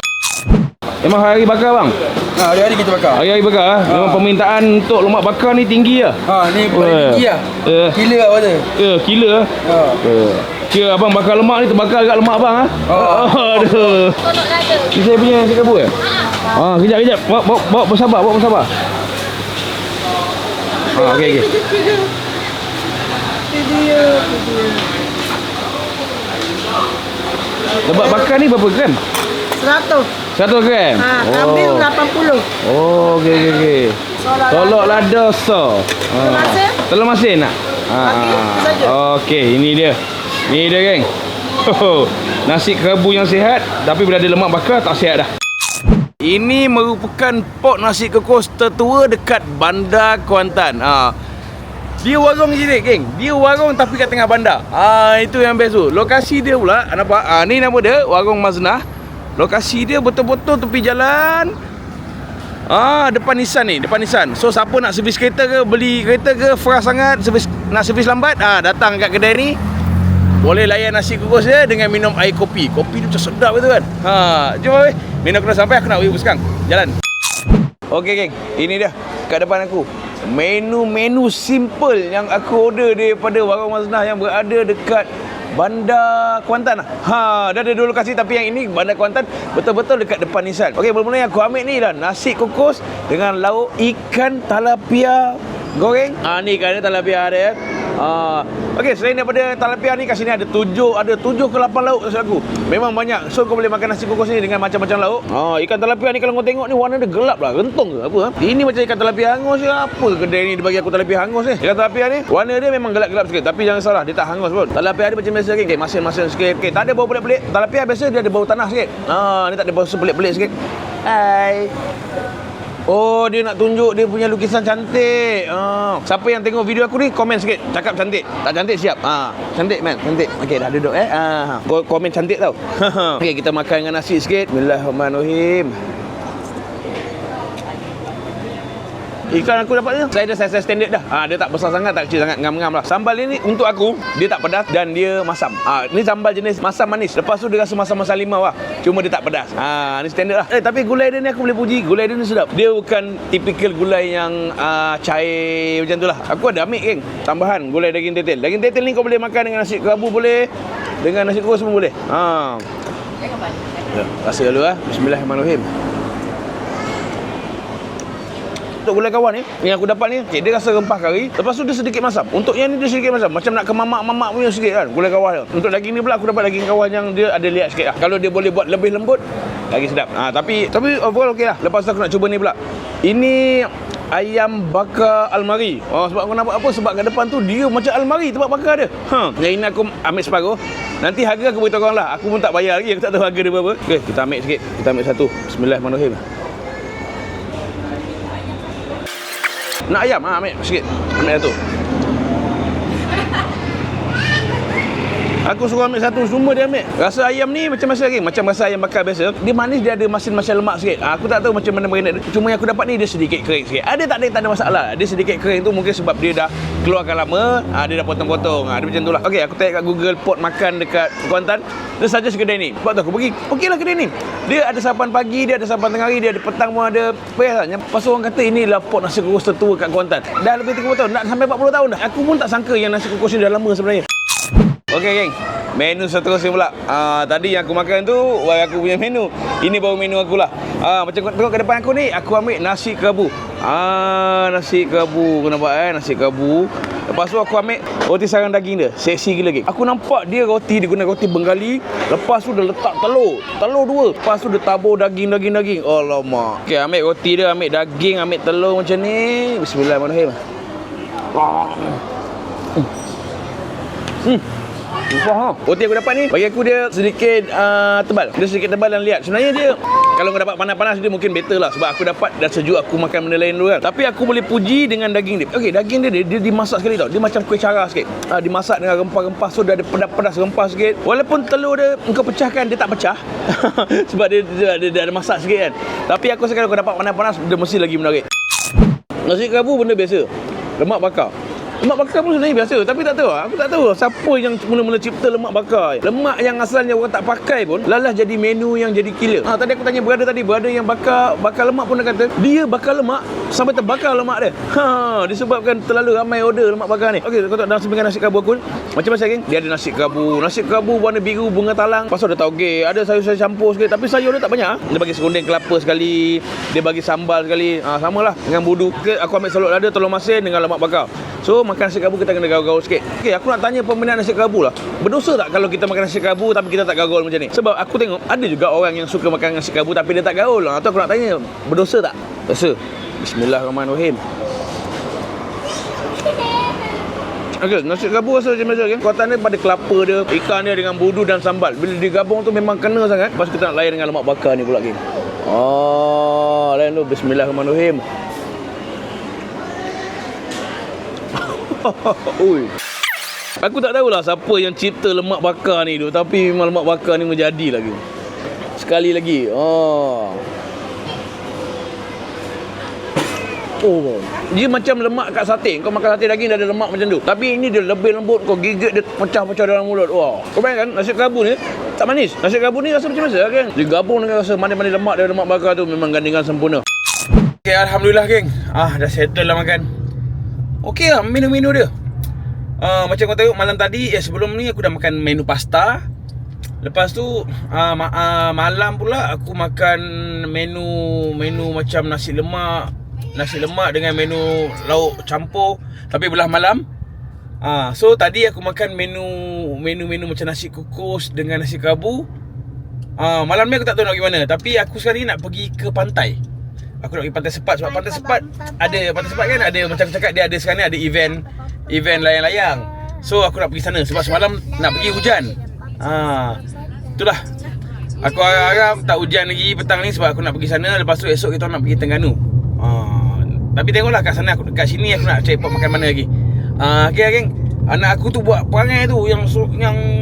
Memang hari bakar bang? Hari-hari kita bakar. Hari-hari bakar memang permintaan untuk lemak bakar ni tinggi lah. Ni paling tinggi lah. Gila lah pada. Gila lah. Kira abang bakar lemak ni terbakar dekat lemak abang Aduh. Tolok lada. Ni saya punya nasi kabul ke? Kejap. Bawa bersabar. Okey. Lemak bakar ni berapa gram? 100 gram? Kambing 80. Okey. Tolok lada so. Telur masin nak? Okey, ini dia. Ni dia geng. Nasi kerabu yang sihat, tapi bila ada lemak bakar tak sihat dah. Ini merupakan pot nasi kukus tertua dekat Bandar Kuantan. Dia warung je ni geng. Dia warung tapi kat tengah bandar. Itu yang best tu. Lokasi dia pula nampak. Ni nama dia Warung Maznah. Lokasi dia betul-betul tepi jalan. Depan Nissan. So siapa nak servis kereta ke, beli kereta ke, frust sangat, nak servis lambat, datang kat kedai ni. Boleh layan nasi kukus dia dengan minum air kopi. Kopi tu macam sedap gitu kan. Jom weh. Minum kena sampai, aku nak pergi sekarang. Jalan. Okey geng, ini dia kat depan aku. Menu-menu simple yang aku order daripada Warung Maznah yang berada dekat Bandar Kuantan. Dah ada dua lokasi, tapi yang ini Bandar Kuantan betul-betul dekat depan Nissan. Okey, mula-mula yang aku ambil ni lah nasi kukus dengan lauk ikan talapia goreng. Ni kan ada talapia ada ya. Okey, selain daripada talapia ni, kat sini ada 7 ke 8 lauk maksud aku. Memang banyak. So kau boleh makan nasi kukus ni dengan macam-macam lauk. Ikan talapia ni kalau kau tengok ni warna dia gelap lah, gentong ke apa? Ini macam ikan talapia hangus ke apa? Kedai ni dia bagi aku talapia hangus ni. Ikan talapia ni warna dia memang gelap-gelap sikit, tapi jangan salah, dia tak hangus pun. Talapia dia macam biasa sikit, masin-masin sikit. Okey, tak ada bau pelik-pelik. Talapia biasa dia ada bau tanah sikit. Ni tak ada bau pelik-pelik sikit. Hai. Oh, dia nak tunjuk dia punya lukisan cantik. Siapa yang tengok video aku ni, komen sikit. Cakap cantik. Tak cantik siap. Cantik man, cantik. Okey, dah duduk komen cantik tau. Okey, kita makan dengan nasi sikit. Bismillahirrahmanirrahim. Ikan aku dapat ni, saya dah size standard dah. Dia tak besar sangat, tak kecil sangat, ngam-ngam lah. Sambal ni untuk aku, dia tak pedas dan dia masam. Ni sambal jenis masam manis. Lepas tu dia rasa masam-masam limau lah. Cuma dia tak pedas. Ni standard lah. Tapi gulai dia ni aku boleh puji. Gulai dia ni sedap. Dia bukan typical gulai yang cair macam tu lah. Aku ada ambil geng tambahan gulai daging tetel. Daging tetel ni kau boleh makan dengan nasi kerabu boleh, dengan nasi kukus pun boleh. Rasa dulu lah. Bismillahirrahmanirrahim. Untuk gulai kawan ni, yang aku dapat ni, dia rasa rempah kari. Lepas tu dia sedikit masam. Untuk yang ni dia sedikit masam, macam nak ke mamak-mamak punya sikit kan, gulai kawan tu. Untuk daging ni pula aku dapat daging kawan yang dia ada liat sikit lah. Kalau dia boleh buat lebih lembut, lagi sedap. Tapi overall okey lah. Lepas tu aku nak cuba ni pula. Ini ayam bakar almari. Sebab aku nak buat apa? Sebab kat depan tu dia macam almari tempat bakar dia. Yang ini aku ambil separuh. Nanti harga aku beritahu korang lah. Aku pun tak bayar lagi, aku tak tahu harga dia berapa. Okey, kita ambil sikit. Kita ambil satu. Bismillahirrahmanirrahim. Nak ayam? Ambil sikit. Ambil satu. Aku suruh ambil satu, semua dia ambil. Rasa ayam ni macam rasa lagi, macam rasa ayam bakar biasa. Dia manis, dia ada masin-masin lemak sikit. Aku tak tahu macam mana marinade dia. Cuma yang aku dapat ni dia sedikit kering sikit. Tak ada masalah. Dia sedikit kering tu mungkin sebab dia dah keluarkan lama. Dia dah potong-potong. Dia macam tu lah. Okey, aku tengok kat Google pot makan dekat Kuantan. Dia suggest kedai ni. Sebab tu aku pergi. Okeylah kedai ni. Dia ada sarapan pagi, dia ada sarapan tengah hari, dia ada petang pun ada. Biasanya lepas tu orang kata inilah pot nasi kukus tertua kat Kuantan. Dah lebih 30 tahun, nak sampai 40 tahun dah. Aku pun tak sangka yang nasi kukus ni dah lama sebenarnya. Okey geng, menu seterusnya pula. Tadi yang aku makan tu aku punya menu. Ini baru menu aku lah. Macam kau tengok ke depan aku ni, aku ambil nasi kerabu. Nasi kerabu, kau nampak nasi kerabu. Lepas tu aku ambil roti sarang daging dia. Seksi gila geng. Aku nampak dia guna roti Bengali. Lepas tu dia letak telur 2. Lepas tu dia tabur daging. Alamak. Okey, ambil roti dia, ambil daging, ambil telur macam ni. Bismillahirrahmanirrahim. Roti aku dapat ni, bagi aku dia sedikit tebal. Dia sedikit tebal dan liat. Sebenarnya dia, kalau kau dapat panas-panas dia mungkin better lah. Sebab aku dapat dah sejuk, aku makan benda lain dulu kan. Tapi aku boleh puji dengan daging dia. Okey, daging dia dimasak sekali tau. Dia macam kuih cara sikit. Dimasak dengan rempah-rempah. So dia ada pedas-pedas rempah sikit. Walaupun telur dia kau pecahkan, dia tak pecah. Sebab dia ada masak sikit kan. Tapi aku rasa kalau kau dapat panas-panas, dia mesti lagi menarik. Nasi kerabu benda biasa. Lemak bakar. Lemak bakar pun sebenarnya biasa. Tapi tak tahu, aku tak tahu siapa yang mula-mula cipta lemak bakar. Lemak yang asalnya orang tak pakai pun lalas jadi menu yang jadi killer. Tadi aku tanya berada yang bakar lemak pun dia kata dia bakar lemak sampai terbakar lemak dia. Disebabkan terlalu ramai order lemak bakar ni. Okey, kau tahu dalam sebilangan nasi kerabu aku macam-macam geng. Dia ada nasi kerabu. Nasi kerabu warna biru bunga talang. Lepas tu ada tauge, ada sayur-sayur campur sikit. Tapi sayur dia tak banyak. Dia bagi serunding kelapa sekali, dia bagi sambal sekali. Samalah dengan budu. Aku ambil salad lada, telur masin dengan lemak bakar. So makan nasi kerabu kita kena gaul-gaul sikit. Okey, aku nak tanya peminat nasi kerabu lah. Berdosa tak kalau kita makan nasi kerabu tapi kita tak gaul macam ni? Sebab aku tengok ada juga orang yang suka makan nasi kerabu tapi dia tak gaul. Atau aku nak tanya, berdosa tak? Dosa. Bismillahirrahmanirrahim. Okey, nasi kerabu rasa macam biasa kan. Kuatan dia pada kelapa dia, ikan dia dengan budu dan sambal. Bila digabung tu memang kena sangat. Lepas kita nak layan dengan lemak bakar ni pula geng. Layan tu. Bismillahirrahmanirrahim. Ui. Aku tak tahulah siapa yang cipta lemak bakar ni tu, tapi memang lemak bakar ni menjadi lagi. Sekali lagi. Dia macam lemak kat sate. Kau makan sate daging dah ada lemak macam tu. Tapi ini dia lebih lembut, kau gigit dia pecah-pecah dalam mulut. Kau bayangkan nasi kerabu ni tak manis. Nasi kerabu ni rasa macam biasa kan. Digabung dengan rasa manis-manis lemak dan lemak bakar tu memang gandingan sempurna. Okay, alhamdulillah geng. Dah settle lah makan. Okey lah menu-menu dia. Macam kau tengok malam tadi, sebelum ni aku dah makan menu pasta. Lepas tu malam pula aku makan menu macam nasi lemak dengan menu lauk campur tapi belah malam. So tadi aku makan menu macam nasi kukus dengan nasi kerabu. Malam ni aku tak tahu nak pergi mana. Tapi aku sekarang ni nak pergi ke pantai. Aku nak pergi Pantai Sepat. Sebab Pantai Sepat kan ada, macam aku cakap, dia ada sekarang ni ada event layang-layang. So aku nak pergi sana sebab semalam nak pergi hujan. Itulah. Aku harap tak hujan lagi petang ni sebab aku nak pergi sana. Lepas tu esok kita nak pergi Terengganu. Tapi tengoklah kat sana, kat sini aku nak cari spot makan mana lagi. Okay geng, anak aku tu buat perangai tu yang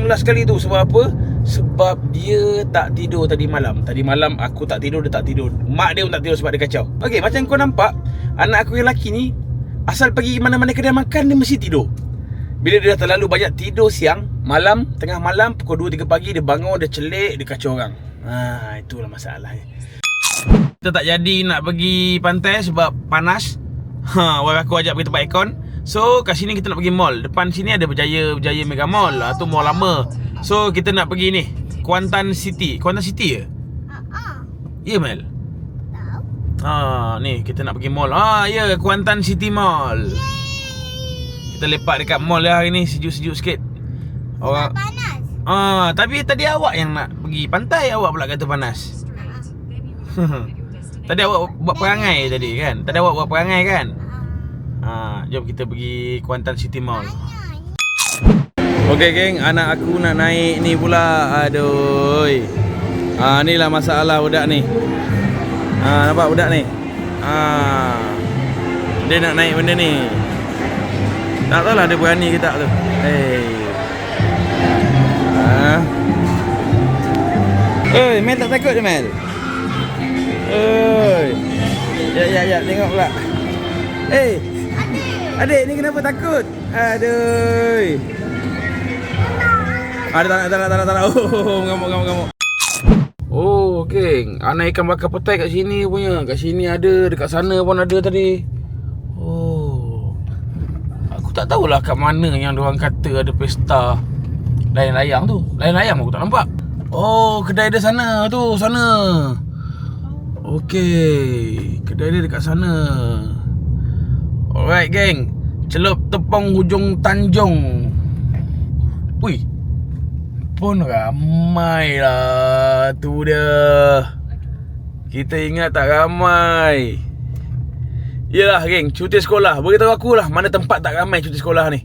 last kali tu. Sebab apa? Sebab dia tak tidur tadi malam. Tadi malam aku tak tidur, dia tak tidur. Mak dia pun tak tidur sebab dia kacau. Okay, macam kau nampak, anak aku yang lelaki ni asal pergi mana-mana kedai makan dia mesti tidur. Bila dia dah terlalu banyak tidur siang, malam, tengah malam, pukul 2-3 pagi dia bangun, dia celik, dia kacau orang. Itulah masalahnya. Kita tak jadi nak pergi pantai sebab panas. Wife aku ajak pergi tempat aircon. So kat sini kita nak pergi mall. Depan sini ada Berjaya Mega Mall. Tu mall lama. So kita nak pergi ni, Kuantan City. Kuantan City ke? Ya Mel? Ni kita nak pergi mall. Ya, Kuantan City Mall. Kita lepak dekat mall lah hari ni, sejuk-sejuk sikit. Orang panas. Tapi tadi awak yang nak pergi pantai, awak pula kata panas. Tadi awak buat perangai tadi kan? Tadi awak buat perangai kan? Jom kita pergi Kuantan City Mall. Okay geng, anak aku nak naik ni pula. Aduh. Inilah masalah budak ni. Nampak budak ni? Dia nak naik benda ni. Tak tahulah dia berani ke tak tu. Mel tak takut je Mel? Ya, tengok pula. Adik ni kenapa takut? Aduh. Tak nak. Mengamuk. Geng, anak ikan bakar petai kat sini punya. Kat sini ada, dekat sana pun ada tadi. Aku tak tahulah kat mana yang diorang kata ada pesta layang-layang tu. Layang-layang aku tak nampak. Kedai dia sana tu, sana. Okey, kedai dia dekat sana. Alright geng, Celup Tepong Hujung Tanjung. Ui, pun ramai lah. Tu dia. Kita ingat tak ramai. Yelah geng, cuti sekolah. Beritahu aku lah mana tempat tak ramai cuti sekolah ni.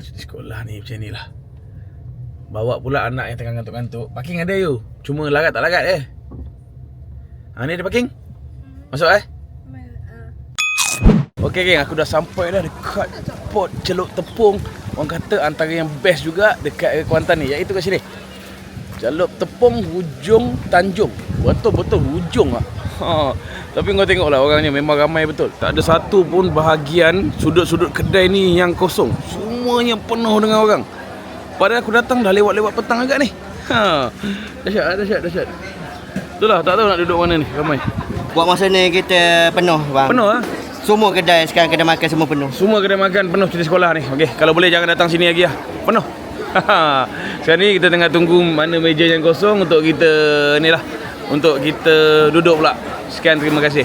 Cuti sekolah ni macam ni lah. Bawa pula anak yang tengah ngantuk-ngantuk. Parking ada you, cuma larat tak larat ni ada parking. Masuk Okey geng, aku dah sampai dah dekat spot Celup Tepong. Orang kata antara yang best juga dekat Kuantan ni, iaitu kat sini, Celup Tepong Hujung Tanjung. Betul-betul hujung lah. Tapi kau tengoklah orangnya memang ramai betul. Tak ada satu pun bahagian sudut-sudut kedai ni yang kosong. Semuanya penuh dengan orang. Padahal aku datang dah lewat-lewat petang agak ni. Dahsyat. Itulah, tak tahu nak duduk mana ni, ramai. Buat masa ni kita penuh bang. Penuh lah. Semua kedai sekarang, kedai makan semua penuh. Semua kedai makan penuh cuti sekolah ni. Okey, kalau boleh jangan datang sini lagi lah. Penuh. Sekarang ni kita tengah tunggu mana meja yang kosong untuk kita ni lah, untuk kita duduk pula. Sekian, terima kasih.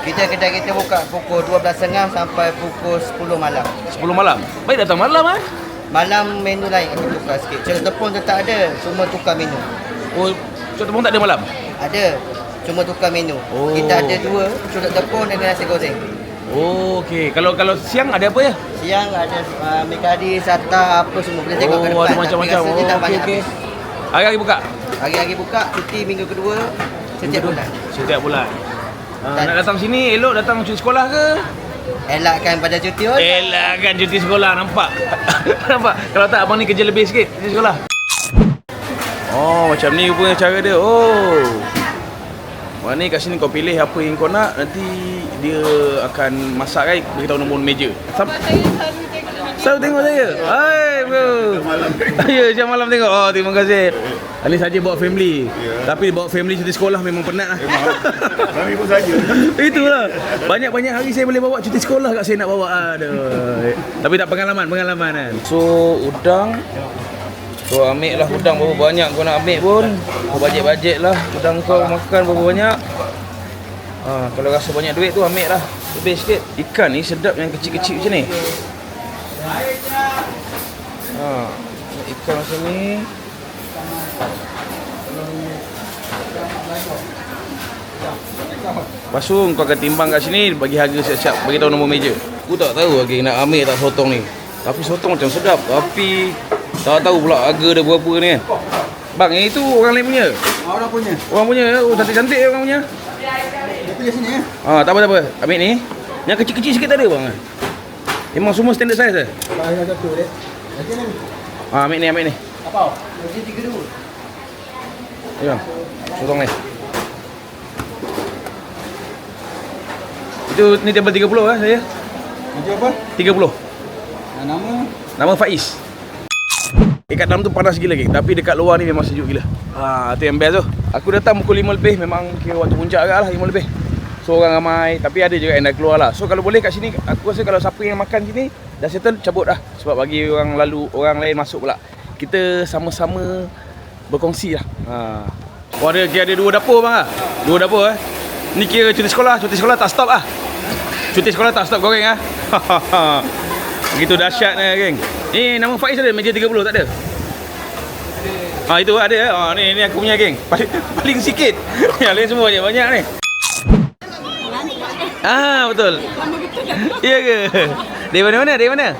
Kedai kita buka pukul 12.30 sampai pukul 10 malam. 10 malam? Baik datang malam Malam menu lain kita tukar sikit. Celup Tepong tu tak ada, cuma tukar menu. Celup Tepong tak ada malam? Ada, cuma tukar menu. Kita ada dua, Celup Tepong dengan nasi goreng. Okey. Kalau siang ada apa ya? Siang ada mi kari, sata, apa semua. Boleh tengok kat depan. Ada macam-macam. Okey. Hari-hari buka? Hari-hari buka, cuti minggu kedua setiap bulan. Setiap bulan. Nak datang sini, elok datang cuti sekolah ke? Elakkan pada cuti pun. Elakkan cuti sekolah, nampak? Nampak? Kalau tak, abang ni kerja lebih sikit cuti sekolah. Macam ni rupanya cara dia. Mana ni kat sini kau pilih apa yang kau nak, nanti dia akan masak kan, beritahu nombor meja. Selalu tengok saya. Hai bro. Ya, jam malam tengok. Terima kasih. Ali saja bawa family. Tapi bawa family cuti sekolah memang penat lah. Kami pun saja. Itulah. Banyak-banyak hari saya boleh bawa cuti sekolah kat saya nak bawa. Aduh. Tapi tak pengalaman kan. So, udang. So, ambil lah udang berapa banyak kau nak ambil pun. Kau bajet-bajet lah udang kau makan berapa banyak. Kalau rasa banyak duit tu ambil lah. Lebih sikit. Ikan ni sedap yang kecil-kecil macam ni. Ikan macam ni. Lepas tu kau akan timbang kat sini, bagi harga siap-siap, bagi tahu nombor meja. Aku tak tahu lagi nak ambil tak sotong ni. Tapi sotong macam sedap. Tapi tak tahu pula harga dia berapa ni kan. Bang, yang itu orang lain punya? Orang punya. Orang punya? Oh, cantik-cantik orang punya. Dia pilih sini ya. Tak apa. Ambil ni. Yang kecil-kecil sikit tak ada bang? Memang semua standard size ke? Kalau yang satu dia. Lagi ni. Ambil ni. Apa? Lagi 3 dulu. Ya, sotong ni. Itu ni table 30 lah saya. Itu apa? 30. Nama? Nama Faiz. Kat dalam tu panas gila geng, tapi dekat luar ni memang sejuk gila. Tu yang best tu. Aku datang pukul 5 lebih, memang kira waktu puncak agak lah 5 lebih. So orang ramai, tapi ada juga yang dah keluar lah. So kalau boleh kat sini, aku rasa kalau siapa yang makan sini dah settle, cabut dah. Sebab bagi orang lain masuk pula. Kita sama-sama berkongsi lah. Oh ada 2 dapur bang lah. 2 dapur Ni kira cuti sekolah tak stop lah. Cuti sekolah tak stop goreng ah. Begitu dahsyatnya geng. Ni nama Faiz ada meja 30 tak ada? Itu ada. Ni aku punya geng. Paling sikit. Yang lain semua banyak ni. Betul. Iya ke? Dari mana?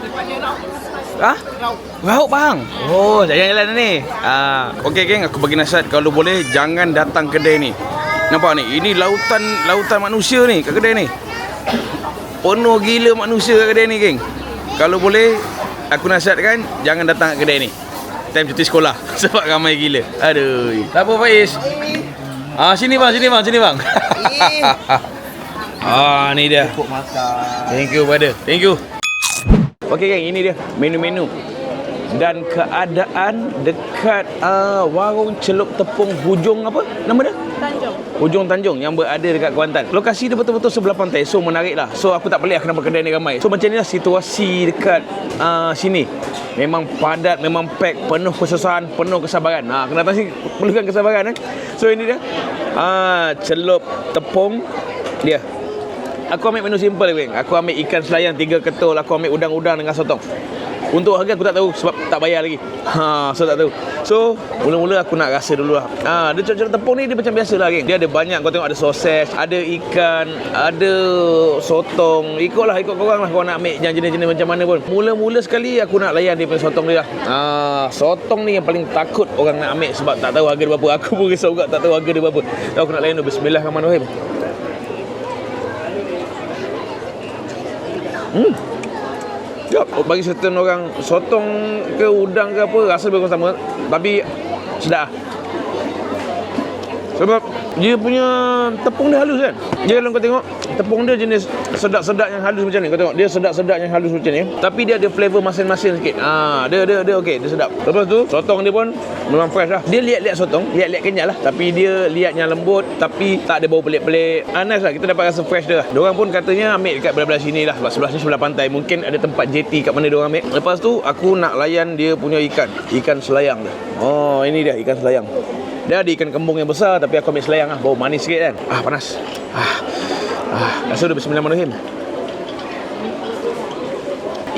Rauk bang. Oh, jalan-jalan ni. Okey geng, aku bagi nasihat kalau boleh jangan datang kedai ni. Nampak ni? Ini lautan manusia ni kat kedai ni. Penuh gila manusia kat kedai ni geng. Kalau boleh aku nasihatkan jangan datang kat kedai ni time cuti sekolah sebab ramai gila. Aduh. Tak apa Faiz. Sini bang. Ni dia. Thank you brother. Thank you. Okey geng, ini dia menu-menu dan keadaan dekat warung celup tepung hujung apa nama dia? Hujung Tanjung yang berada dekat Kuantan. Lokasi dia betul-betul sebelah pantai. So menarik lah. So aku tak pelik kenapa kedai ni ramai. So macam ni lah situasi dekat sini. Memang padat, memang pack, penuh kesusahan, penuh kesabaran. Kena datang sini perlukan kesabaran So ini dia celup tepung dia. Aku ambil menu simple geng. Aku ambil ikan selayang 3 ketul, aku ambil udang-udang dengan sotong. Untuk harga aku tak tahu sebab tak bayar lagi. So tak tahu. So mula-mula aku nak rasa dulu lah. Dia celup tepung ni dia macam biasa lah geng. Dia ada banyak, kau tengok ada soses, ada ikan, ada sotong. Ikut korang lah kau nak ambil yang jenis-jenis macam mana pun. Mula-mula sekali aku nak layan dia punya sotong dia lah. Sotong ni yang paling takut orang nak ambil sebab tak tahu harga dia berapa. Aku pun risau juga tak tahu harga dia berapa. So aku nak layan dulu. Bismillahirrahmanirrahim. Bagi certain orang sotong ke udang ke apa rasa lebih sama tapi sedap. Sebab dia punya tepung dia halus kan. Dia kalau kau tengok tepung dia jenis sedap-sedap yang halus macam ni. Kau tengok dia sedap-sedap yang halus macam ni. Tapi dia ada flavor masin-masin sikit. Dia okey, dia sedap. Lepas tu sotong dia pun memang fresh lah. Dia liat-liat sotong, liat-liat kenyal lah. Tapi dia liatnya lembut tapi tak ada bau pelik-pelik. Nice lah, kita dapat rasa fresh dia lah. Diorang pun katanya ambil dekat belah-belah sini lah. Sebab sebelah sini sebelah pantai. Mungkin ada tempat JT kat mana diorang ambil. Lepas tu aku nak layan dia punya ikan selayang dia. Ini dia ikan selayang. Dia ada ikan kembung yang besar tapi aku ambil selayang lah. Bau manis sikit kan. Panas. Rasa dah bismillahirrahmanirrahim.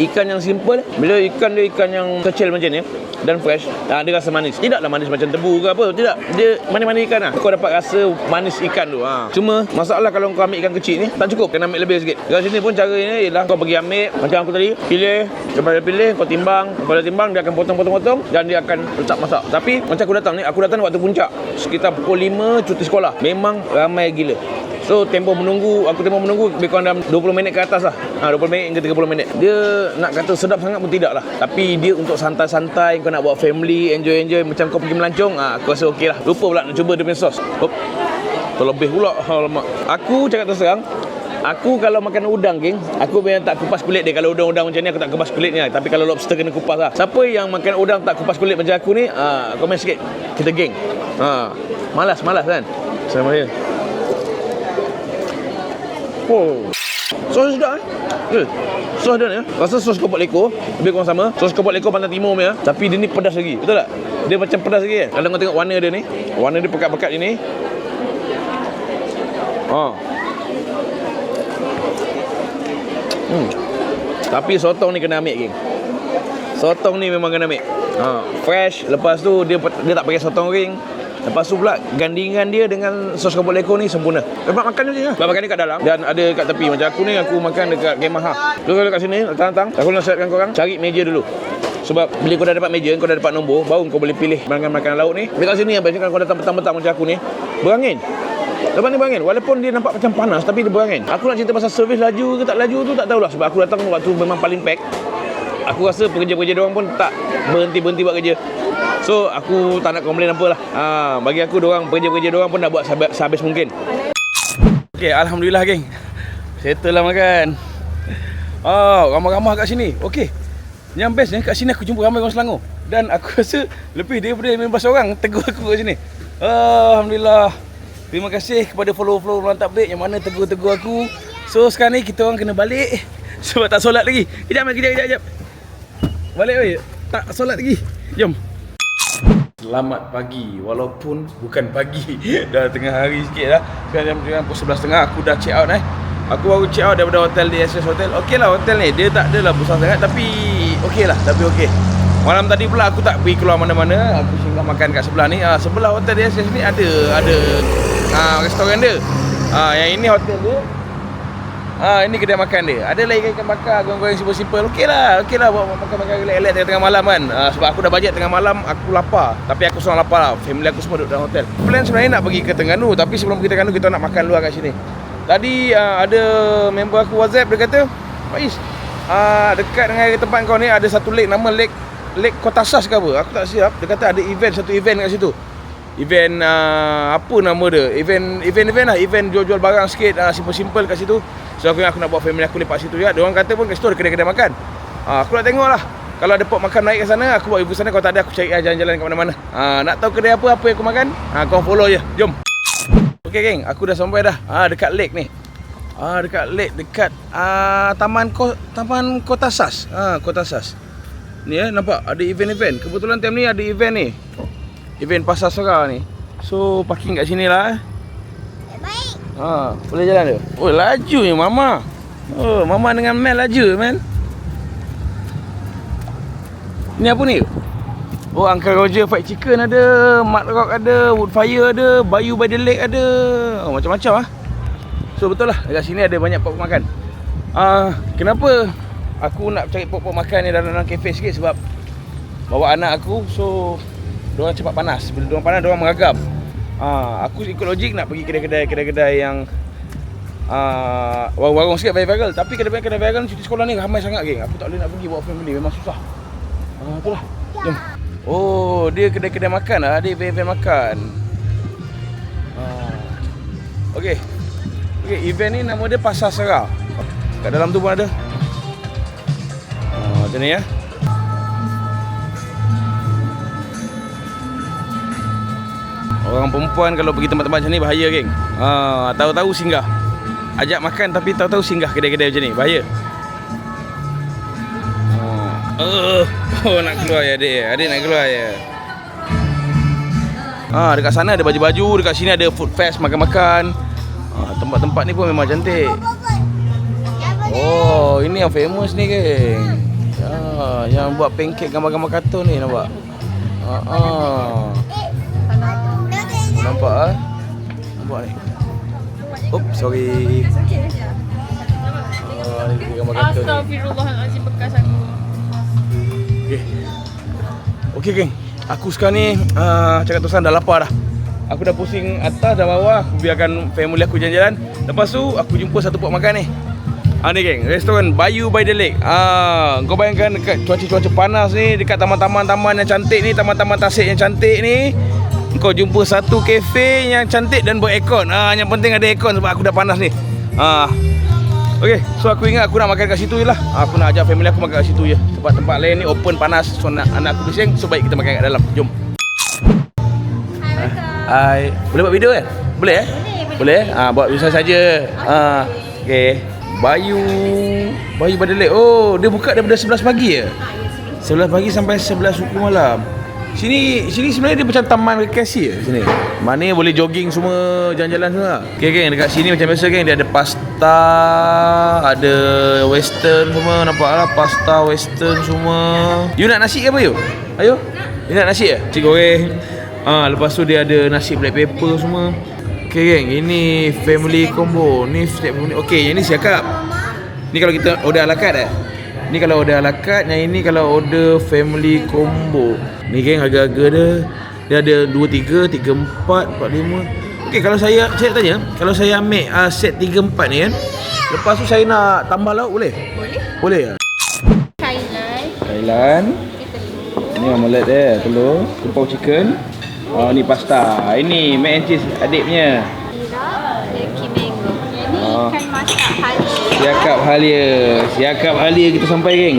Ikan yang simple. Bila ikan dia ikan yang kecil macam ni dan fresh, dia rasa manis. Tidaklah manis macam tebu ke apa. Tidak. Dia manis-manis ikan lah. Kau dapat rasa manis ikan tu. Cuma masalah kalau kau ambil ikan kecil ni tak cukup. Kena ambil lebih sikit. Kat sini pun cara ni ialah kau pergi ambil macam aku tadi. Pilih. Lepas dia pilih kau timbang. Lepas dia timbang dia akan potong-potong dan dia akan letak masak. Tapi macam aku datang waktu puncak sekitar pukul 5 cuti sekolah. Memang ramai gila. So aku tempoh menunggu lebih kurang dalam 20 minit ke atas lah. 20 minit hingga 30 minit. Dia nak kata sedap sangat pun tidak lah. Tapi dia untuk santai-santai, kau nak buat family, enjoy macam kau pergi melancong, aku rasa okey lah. Lupa pula nak cuba dia punya sos. Terlebih pula. Alamak. Aku cakap terus terang, aku kalau makan udang geng, aku memang tak kupas kulit dia. Kalau udang-udang macam ni aku tak kupas kulitnya. Tapi kalau lobster kena kupas lah. Siapa yang makan udang tak kupas kulit macam aku ni, komen sikit. Kita geng. Malas kan. Assalamualaikum. Sos sedap sos dia ni rasa sos kopok leko lebih kurang sama sos kopok leko Pantai Timur punya. Tapi dia ni pedas lagi. Betul tak? Dia macam pedas lagi kan. Kalau kau tengok warna dia ni, warna dia pekat-pekat ni. Tapi sotong ni kena ambil, geng. Sotong ni memang kena ambil. Fresh. Lepas tu dia tak pakai sotong ring. Lepas tu pula gandingan dia dengan sos kepok leko ni sempurna. Lepas makan je lah. Lepas makan ni kat dalam dan ada kat tepi. Macam aku ni, aku makan dekat kemah. Tu kalau kat sini, datang-datang, aku nasihatkan korang cari meja dulu. Sebab bila kau dah dapat meja, kau dah dapat nombor, baru kau boleh pilih makanan lauk ni. Dekat sini yang biasanya kalau kau datang petang-petang macam aku ni, berangin. Lepas ni berangin. Walaupun dia nampak macam panas, tapi dia berangin. Aku nak cerita pasal servis laju ke tak laju tu tak tahulah. Sebab aku datang waktu memang paling pack. Aku rasa pekerja-pekerja diorang pun tak berhenti-berhenti buat kerja. So aku tak nak komplain apa lah. Bagi aku diorang, pekerja-pekerja diorang pun nak buat sehabis mungkin. Okay, Alhamdulillah geng, settle lah makan. Ramai-ramai kat sini. Okay, yang best ni kat sini aku jumpa ramai orang Selangor. Dan aku rasa lebih daripada 15 orang tegur aku kat sini. Alhamdulillah. Terima kasih kepada follow-follow Mantap Break yang mana tegur-tegur aku. So sekarang ni kita orang kena balik sebab tak solat lagi. Kejap. Balik oi. Tak solat lagi. Jom. Selamat pagi. Walaupun bukan pagi. Dah tengah hari sikit dah. Sekarang jam pukul 11.30 aku dah check out Aku baru check out daripada hotel DSS Hotel. Okey lah hotel ni. Dia tak adalah besar sangat tapi okey lah. Tapi okey. Malam tadi pula aku tak pergi keluar mana-mana. Aku singgah makan kat sebelah ni. Sebelah hotel DSS ni ada restoran dia. Yang ini hotel dia. Ini kedai makan dia. Ada lagi ikan bakar, goreng-goreng simple-simple. Okey lah buat makan-makan relax tengah malam kan. Sebab aku dah bajet tengah malam, aku lapar. Tapi aku seorang lapar lah. Family aku semua duduk dalam hotel. Plan sebenarnya nak pergi ke Terengganu, tapi sebelum pergi Terengganu kita nak makan luar kat sini. Tadi ada member aku WhatsApp, dia kata, Faiz, dekat dengan tempat kau ni ada satu lake, nama Lake Kotasas ke apa. Aku tak siap. Dia kata ada satu event kat situ. Event apa nama dia? Event lah. Event jual-jual barang sikit, simple-simple kat situ. So aku nak bawa family aku lepak situ juga. Diorang kata pun kat situ ada kedai-kedai makan. Aku nak tengok lah. Kalau ada pot makan naik ke sana, aku bawa ibu sana. Kalau tak ada, aku cari jalan-jalan ke mana-mana. Nak tahu kedai apa yang aku makan? Kau follow je. Jom. Okay geng, aku dah sampai dah. Dekat lake ni. Dekat lake, dekat Taman Kotasas. Kotasas. Ni nampak ada event-event. Kebetulan time ni ada event ni. Event Pasar Sera ni. So parking kat sini lah. Boleh jalan tu? Oh, laju ni Mama. Mama dengan Mel laju, man. Ni apa ni? Uncle Roger Fried Chicken ada, Mud Rock ada, Woodfire ada, Bayou by the Lake ada. Macam-macam lah. So betul lah, dekat sini ada banyak pop makan. Kenapa aku nak cari pop makan ni dalam kafe sikit? Sebab bawa anak aku, so diorang cepat panas. Bila diorang panas, diorang meragam. Aku ikut logik nak pergi kedai-kedai yang warung-warung sikit viral. Tapi kedai-kedai viral cuti sekolah ni ramai sangat geng. Aku tak boleh nak pergi bawa family, memang susah. Itulah. Jom. Oh, dia kedai-kedai makan lah. Dia event makan. Okey, event ni nama dia Pasar Sera. Kat dalam tu pun ada. Macam ni ya. Orang perempuan kalau pergi tempat-tempat macam ni bahaya geng. Tahu-tahu singgah. Ajak makan tapi tahu-tahu singgah kedai-kedai macam ni. Bahaya. Nak keluar ya adik. Adik nak keluar ya. Dekat sana ada baju-baju, dekat sini ada food fest makan-makan. Tempat-tempat ni pun memang cantik. Oh, ini yang famous ni geng. Yang buat pancake gambar-gambar kartun ni nampak. Nampak Nampak ni. Oops, sorry. Ni gambar kartun. Astagfirullahalazim, bekas aku. Okey geng. Aku sekarang ni cakap terus dah lapar dah. Aku dah pusing atas dan bawah. Aku biarkan family aku jalan-jalan. Lepas tu aku jumpa satu pot makan ni. Ni geng, restoran Bayou by the Lake. Kau bayangkan dekat cuaca-cuaca panas ni, dekat taman-taman yang cantik ni, taman-taman tasik yang cantik ni, kau jumpa satu kafe yang cantik dan beraircon. Yang penting ada aircon sebab aku dah panas ni. Okey, so aku ingat aku nak makan kat situ je lah. Aku nak ajak family aku makan kat situ je. Sebab tempat lain ni open panas. So anak aku bising, so baik kita makan kat dalam. Jom. Hai. Boleh buat video kan? Boleh eh? Boleh. Buat video saja. Okey. Bayou by the Lake. Oh, dia buka daripada 11 pagi ya? 11 pagi sampai 11 suku malam. Sini sebenarnya dia macam taman rekreasi sini. Mana boleh jogging semua, jalan-jalan semua. Okay geng, dekat sini macam biasa geng, dia ada pasta, ada western semua, nampak lah pasta western semua. You nak nasi ke apa you? Ayo. You nak nasi ke? Nasi goreng. Lepas tu dia ada nasi black pepper semua. Okay geng, ini family combo. Ni family. Okay, yang ni siakap. Ni kalau kita order ala carte Ni kalau order ala carte, yang ini kalau order family combo. Ni geng, harga-harga dia ada 2, 3, 3, 4, 4, 5. Okay, kalau saya tanya, kalau saya ambil set 3, 4 ni kan, lepas tu saya nak tambah lauk boleh? Boleh ya? Thailand. Ni omelette dia, telur, kepau chicken. Ni pasta. Ini mac and cheese adik punya. Ikan masak halia. Siakap halia kita sampai geng.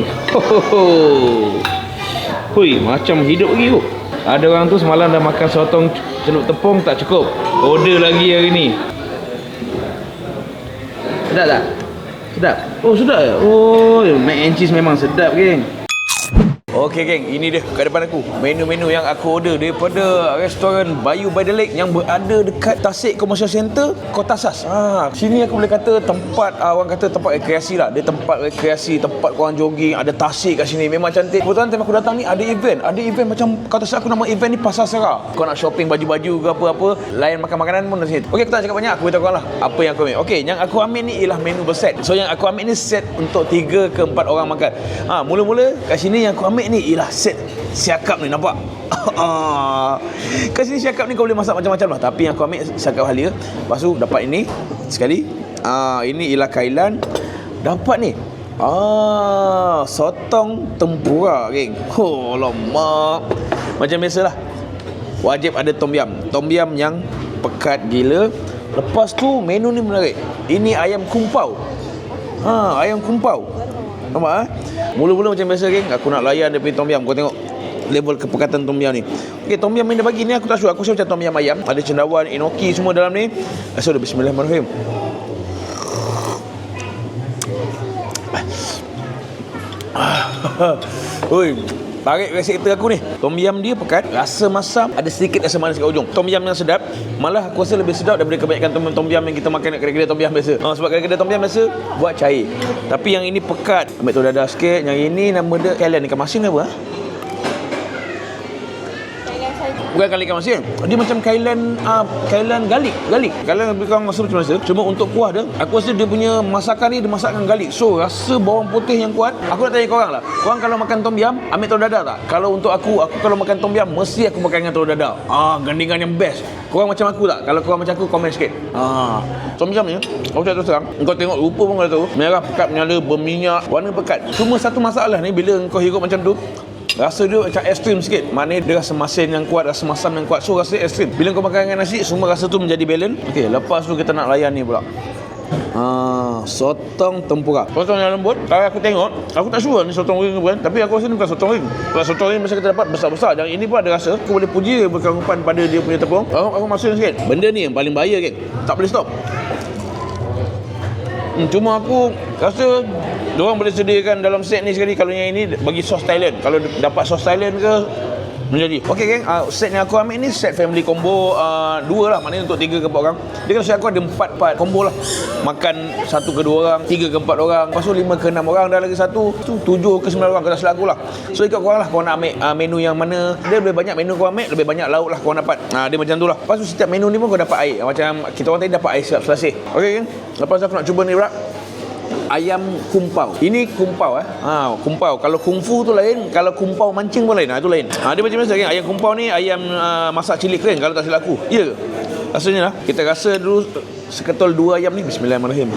Hui, macam hidup lagi tu. Ada orang tu semalam dah makan sotong celup tepung tak cukup. Order lagi hari ni. Sedap tak? Sedap? Oh sedap ya? Oh, mac and cheese memang sedap geng. Okey geng, ini dia kat depan aku. Menu-menu yang aku order daripada restoran Bayu by the Lake yang berada dekat Tasik Commercial Centre, Kota Sas. Sini aku boleh kata tempat, orang kata tempat rekreasi lah. Dia tempat rekreasi, tempat korang jogging, ada tasik kat sini. Memang cantik. Kebetulan time aku datang ni ada event macam kata saya aku nama event ni Pasar Serah. Kau nak shopping baju-baju ke apa-apa, lain makan makanan pun di sini. Okey, aku tak cakap banyak, aku beritahu korang lah apa yang aku ambil. Okey, yang aku ambil ni ialah menu berset. So yang aku ambil ni set untuk 3 ke 4 orang makan. Mula-mula kat sini yang aku ambil ni ialah set siakap ni, nampak? Kat sini siakap ni kau boleh masak macam-macam lah. Tapi yang aku ambil siakap halia. Lepas tu dapat ini sekali. Ini ialah kailan. Dapat ni sotong tempura geng. Alamak. Macam biasalah, wajib ada tom yum. Tom yum yang pekat gila. Lepas tu menu ni menarik. Ini ayam kumpau. Ayam kumpau. Nampak Mula-mula macam biasa geng, aku nak layan dia punya tom yum. Kau tengok level kepekatan tom yum ni. Okey, tom yum yang dia bagi ni aku tak suka. Aku rasa macam tom yum ayam. Ada cendawan, enoki semua dalam ni. So bismillahirrahmanirrahim. Oi, tarik reseptor aku ni. Tom yum dia pekat, rasa masam, ada sedikit rasa manis kat ujung. Tom yum yang sedap. Malah aku rasa lebih sedap daripada kebanyakan tom yum yang kita makan kat kedai-kedai tom yum biasa. Sebab kedai-kedai tom yum biasa buat cair. Tapi yang ini pekat. Ambil telur dadah sikit. Yang ini nama dia kailan ikan masin apa? Bukan kailan ikan masin. Dia macam kailan galik. Kailan lebih kurang rasa macam biasa. Cuma untuk kuah dia, aku rasa dia punya masakan ni dia masak dengan galik. So rasa bawang putih yang kuat. Aku nak tanya korang lah, korang kalau makan tom yum ambil telur dadah tak? Kalau untuk aku kalau makan tom yum mesti aku makan dengan telur dadah. Gandingan yang best. Korang macam aku tak? Kalau korang macam aku, komen sikit. Tom yum ni aku tak tahu terang, kau tengok rupa pun kau tahu, merah pekat, menyala, berminyak, warna pekat. Cuma satu masalah ni, bila kau hirup macam tu, rasa dia macam ekstrim sikit. Maknanya dia rasa masin yang kuat, rasa masam yang kuat. So rasa ekstrim. Bila kau makan dengan nasi, semua rasa tu menjadi balance. Okey, lepas tu kita nak layan ni pula. Sotong tempura. Sotong yang lembut. Kalau aku tengok, aku tak sure ni sotong ring bukan, tapi aku rasa ni bukan sotong ring. Kalau sotong ring mesti kita dapat besar-besar. Dan ini pun ada rasa. Aku boleh puji berkerupan pada dia punya tepung. Aku masuk sikit. Benda ni yang paling bahaya kan. Tak boleh stop. Cuma aku rasa diorang boleh sediakan dalam set ni sekali. Kalau yang ini bagi sos Thailand. Kalau dapat sos Thailand ke, menjadi. Okey geng, set yang aku ambil ni set family combo 2 lah. Maknanya untuk 3 ke 4 orang. Dia kata set aku ada 4 part combo lah. Makan 1 ke 2 orang, 3 ke 4 orang. Lepas tu 5 ke 6 orang. Dan lagi satu tu 7 ke 9 orang. Kalau silap aku lah. So ikut korang lah, korang nak ambil menu yang mana. Dia lebih banyak menu korang ambil, lebih banyak lauk lah korang dapat. Dia macam tu lah. Lepas tu setiap menu ni pun kau dapat air. Macam kita orang tadi dapat air siap selasih. Okey geng, lepas tu aku nak cuba ni rak ayam kumpau. Ini kumpau kumpau. Kalau kungfu tu lain, kalau kumpau mancing pun lain. Itu lain. Dia macam biasa kan. Ayam kumpau ni ayam masak cili kering kalau tak silap aku. Ya ke? Rasanya lah. Kita rasa dulu seketul 2 ayam ni. Bismillahirrahmanirrahim.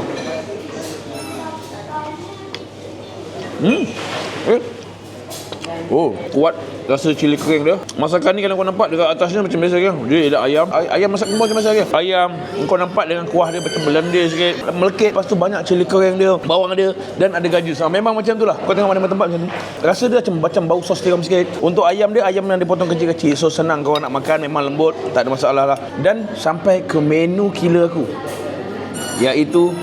Oh, kuat rasa cili kering dia. Masakan ni kalau kau nampak dekat atasnya macam biasa kan. Dia ada ayam. Ayam masak kumpau macam biasa kan. Ayam kau nampak dengan kuah dia macam berlendir sikit, melekit. Lepas tu banyak cili kering dia, bawang dia dan ada gajus. Memang macam tu lah. Kau tengok mana tempat macam ni. Rasa dia macam bau sos tiram sikit. Untuk ayam dia, ayam yang dipotong kecil-kecil. So senang kau nak makan, memang lembut, tak ada masalah lah. Dan sampai ke menu killer aku, iaitu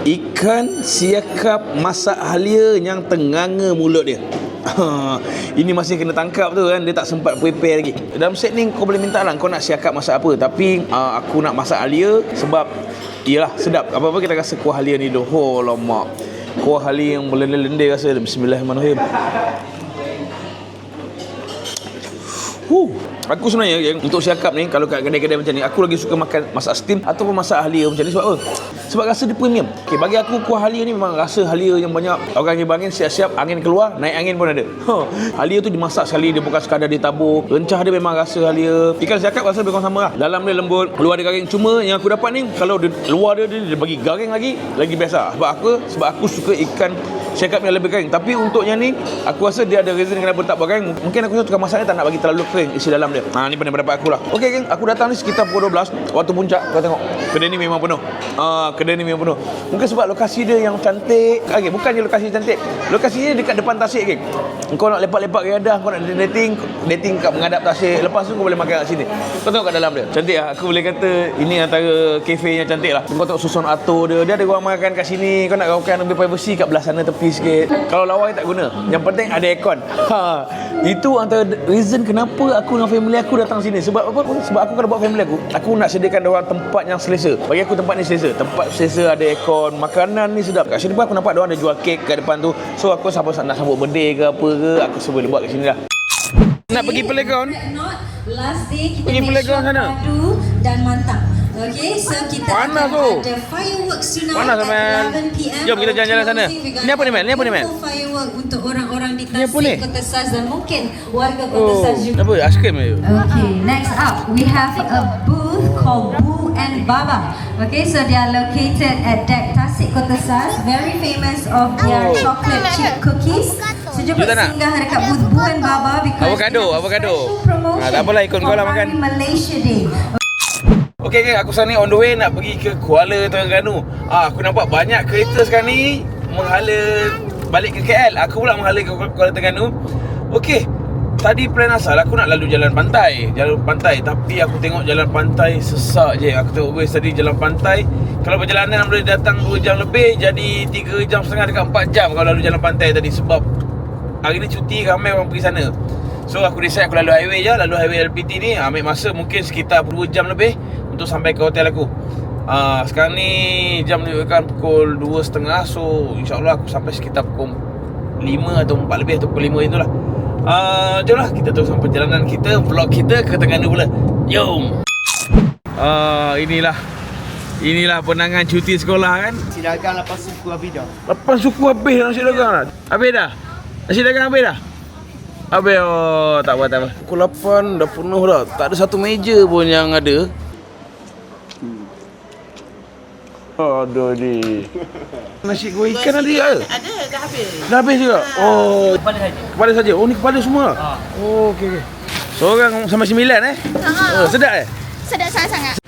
ikan siakap masak halia yang tenganga mulut dia. Ini masih kena tangkap tu kan. Dia tak sempat prepare lagi. Dalam set ni kau boleh minta lah kau nak siakap masak apa. Tapi aku nak masak halia sebab iyalah sedap. Apa-apa kita rasa kuah halia ni doh. Oh lama. Kuah halia yang melendeh-lendeh rasa. Bismillahirrahmanirrahim. Aku sebenarnya untuk siakap ni, kalau kat kedai-kedai macam ni, aku lagi suka makan masak steam ataupun masak halia macam ni. Sebab apa? Sebab rasa dia premium. Okay, bagi aku kuah halia ni memang rasa halia yang banyak. Orang yang angin siap-siap, angin keluar, naik angin pun ada. Halia tu dimasak sekali, dia bukan sekadar ditabur. Rencah dia memang rasa halia. Ikan siakap rasa lebih kurang sama lah. Dalam dia lembut, luar dia garing. Cuma yang aku dapat ni, kalau luar dia bagi garing lagi biasa. Sebab apa? Sebab aku suka ikan siakap yang lebih kering. Tapi untuk yang ni, aku rasa dia ada reason kenapa tak buat kering. Mungkin aku tukang masaknya tak nak bagi terlalu kering isi dalam dia. Ni pendapat aku lah. Okey geng, aku datang ni sekitar pukul 12 waktu puncak. Kau tengok, kedai ni memang penuh. Kedai ni memang penuh. Mungkin sebab lokasi dia yang cantik. Okay, bukannya lokasi cantik. Lokasi dia dekat depan tasik geng. Kau nak lepak-lepak keadah, kau nak dating kat menghadap tasik. Lepas tu kau boleh makan kat sini. Kau tengok kat dalam dia. Cantik lah. Aku boleh kata ini antara kafe yang cantik lah. Kau tengok susun atur dia. Dia ada ruang makan kat sini. Kau nak makan ambil privacy kat belah sana tepi sikit. Kalau lawa tak guna. Yang penting ada aircon. Itu antara reason kenapa aku dengan family aku datang sini. Sebab apa? Sebab aku kalau buat family aku nak sediakan diorang tempat yang selesa. Bagi aku tempat ni selesa. Tempat selesa, ada aircon, makanan ni sedap. Kat sini pun aku nampak diorang ada jual kek kat depan tu. So aku nak sambut birthday ke apa ke, aku semua boleh buat kat sini lah. Nak pergi playground? Last day kita pergi playground sana. Dan mantap. Okay, so kita panas akan tu. ada fireworks tonight panas, at man. 11 PM. Jom kita jalan-jalan sana. Ni apa ni, man? Ni apa ni, man? Firework untuk orang-orang di Ni apa ni? Tasik, Kota Sas dan mungkin warga Kota Sas juga. Apa? Aiskrim je? Okay, next up we have a booth called Boo and Baba. Okay, so they are located at Deck Tasik, Kota Sas. Very famous of their chocolate chip cookies. So jom singgah dekat booth Boo and Baba because Avocado. special promotion Tak apalah, ikut kau lah for makan. Hari Malaysia Day. Okey geng, aku sekarang ni on the way nak pergi ke Kuala Terengganu. Aku nampak banyak kereta sekarang ni menghala balik ke KL. Aku pula menghala ke Kuala Terengganu. Okey, tadi plan asal aku nak lalu jalan pantai. Tapi aku tengok jalan pantai sesak je. Aku tengok tadi jalan pantai, kalau perjalanan boleh datang 2 jam lebih, jadi 3 jam setengah dekat 4 jam kalau lalu jalan pantai tadi. Sebab hari ni cuti, ramai orang pergi sana. So aku decide aku lalu highway je. Lalu highway LPT ni ambil masa mungkin sekitar 2 jam lebih untuk sampai ke hotel aku. Sekarang ni jam ni kan pukul 2.30. So insyaAllah aku sampai sekitar pukul 5 atau 4 lebih atau pukul 5 itulah. Jomlah kita teruskan perjalanan kita, vlog kita ke Terengganu pula. Jom. Inilah penangan cuti sekolah kan. Nasi dagang lepas suku habis dah. Lepas suku habis nasi dagang dah. Habis dah? Nasi dagang habis dah? Habis, tak apa. Pukul 8 dah penuh dah. Tak ada satu meja pun yang ada. Aduh ni. Nasi goreng ikan ada ke? Ada, dah habis. Dah habis juga? Oh, kepala saja. Oh, ni kepala semua? Oh, okey. Seorang sampai 9 Oh, sedap Sedap sangat-sangat.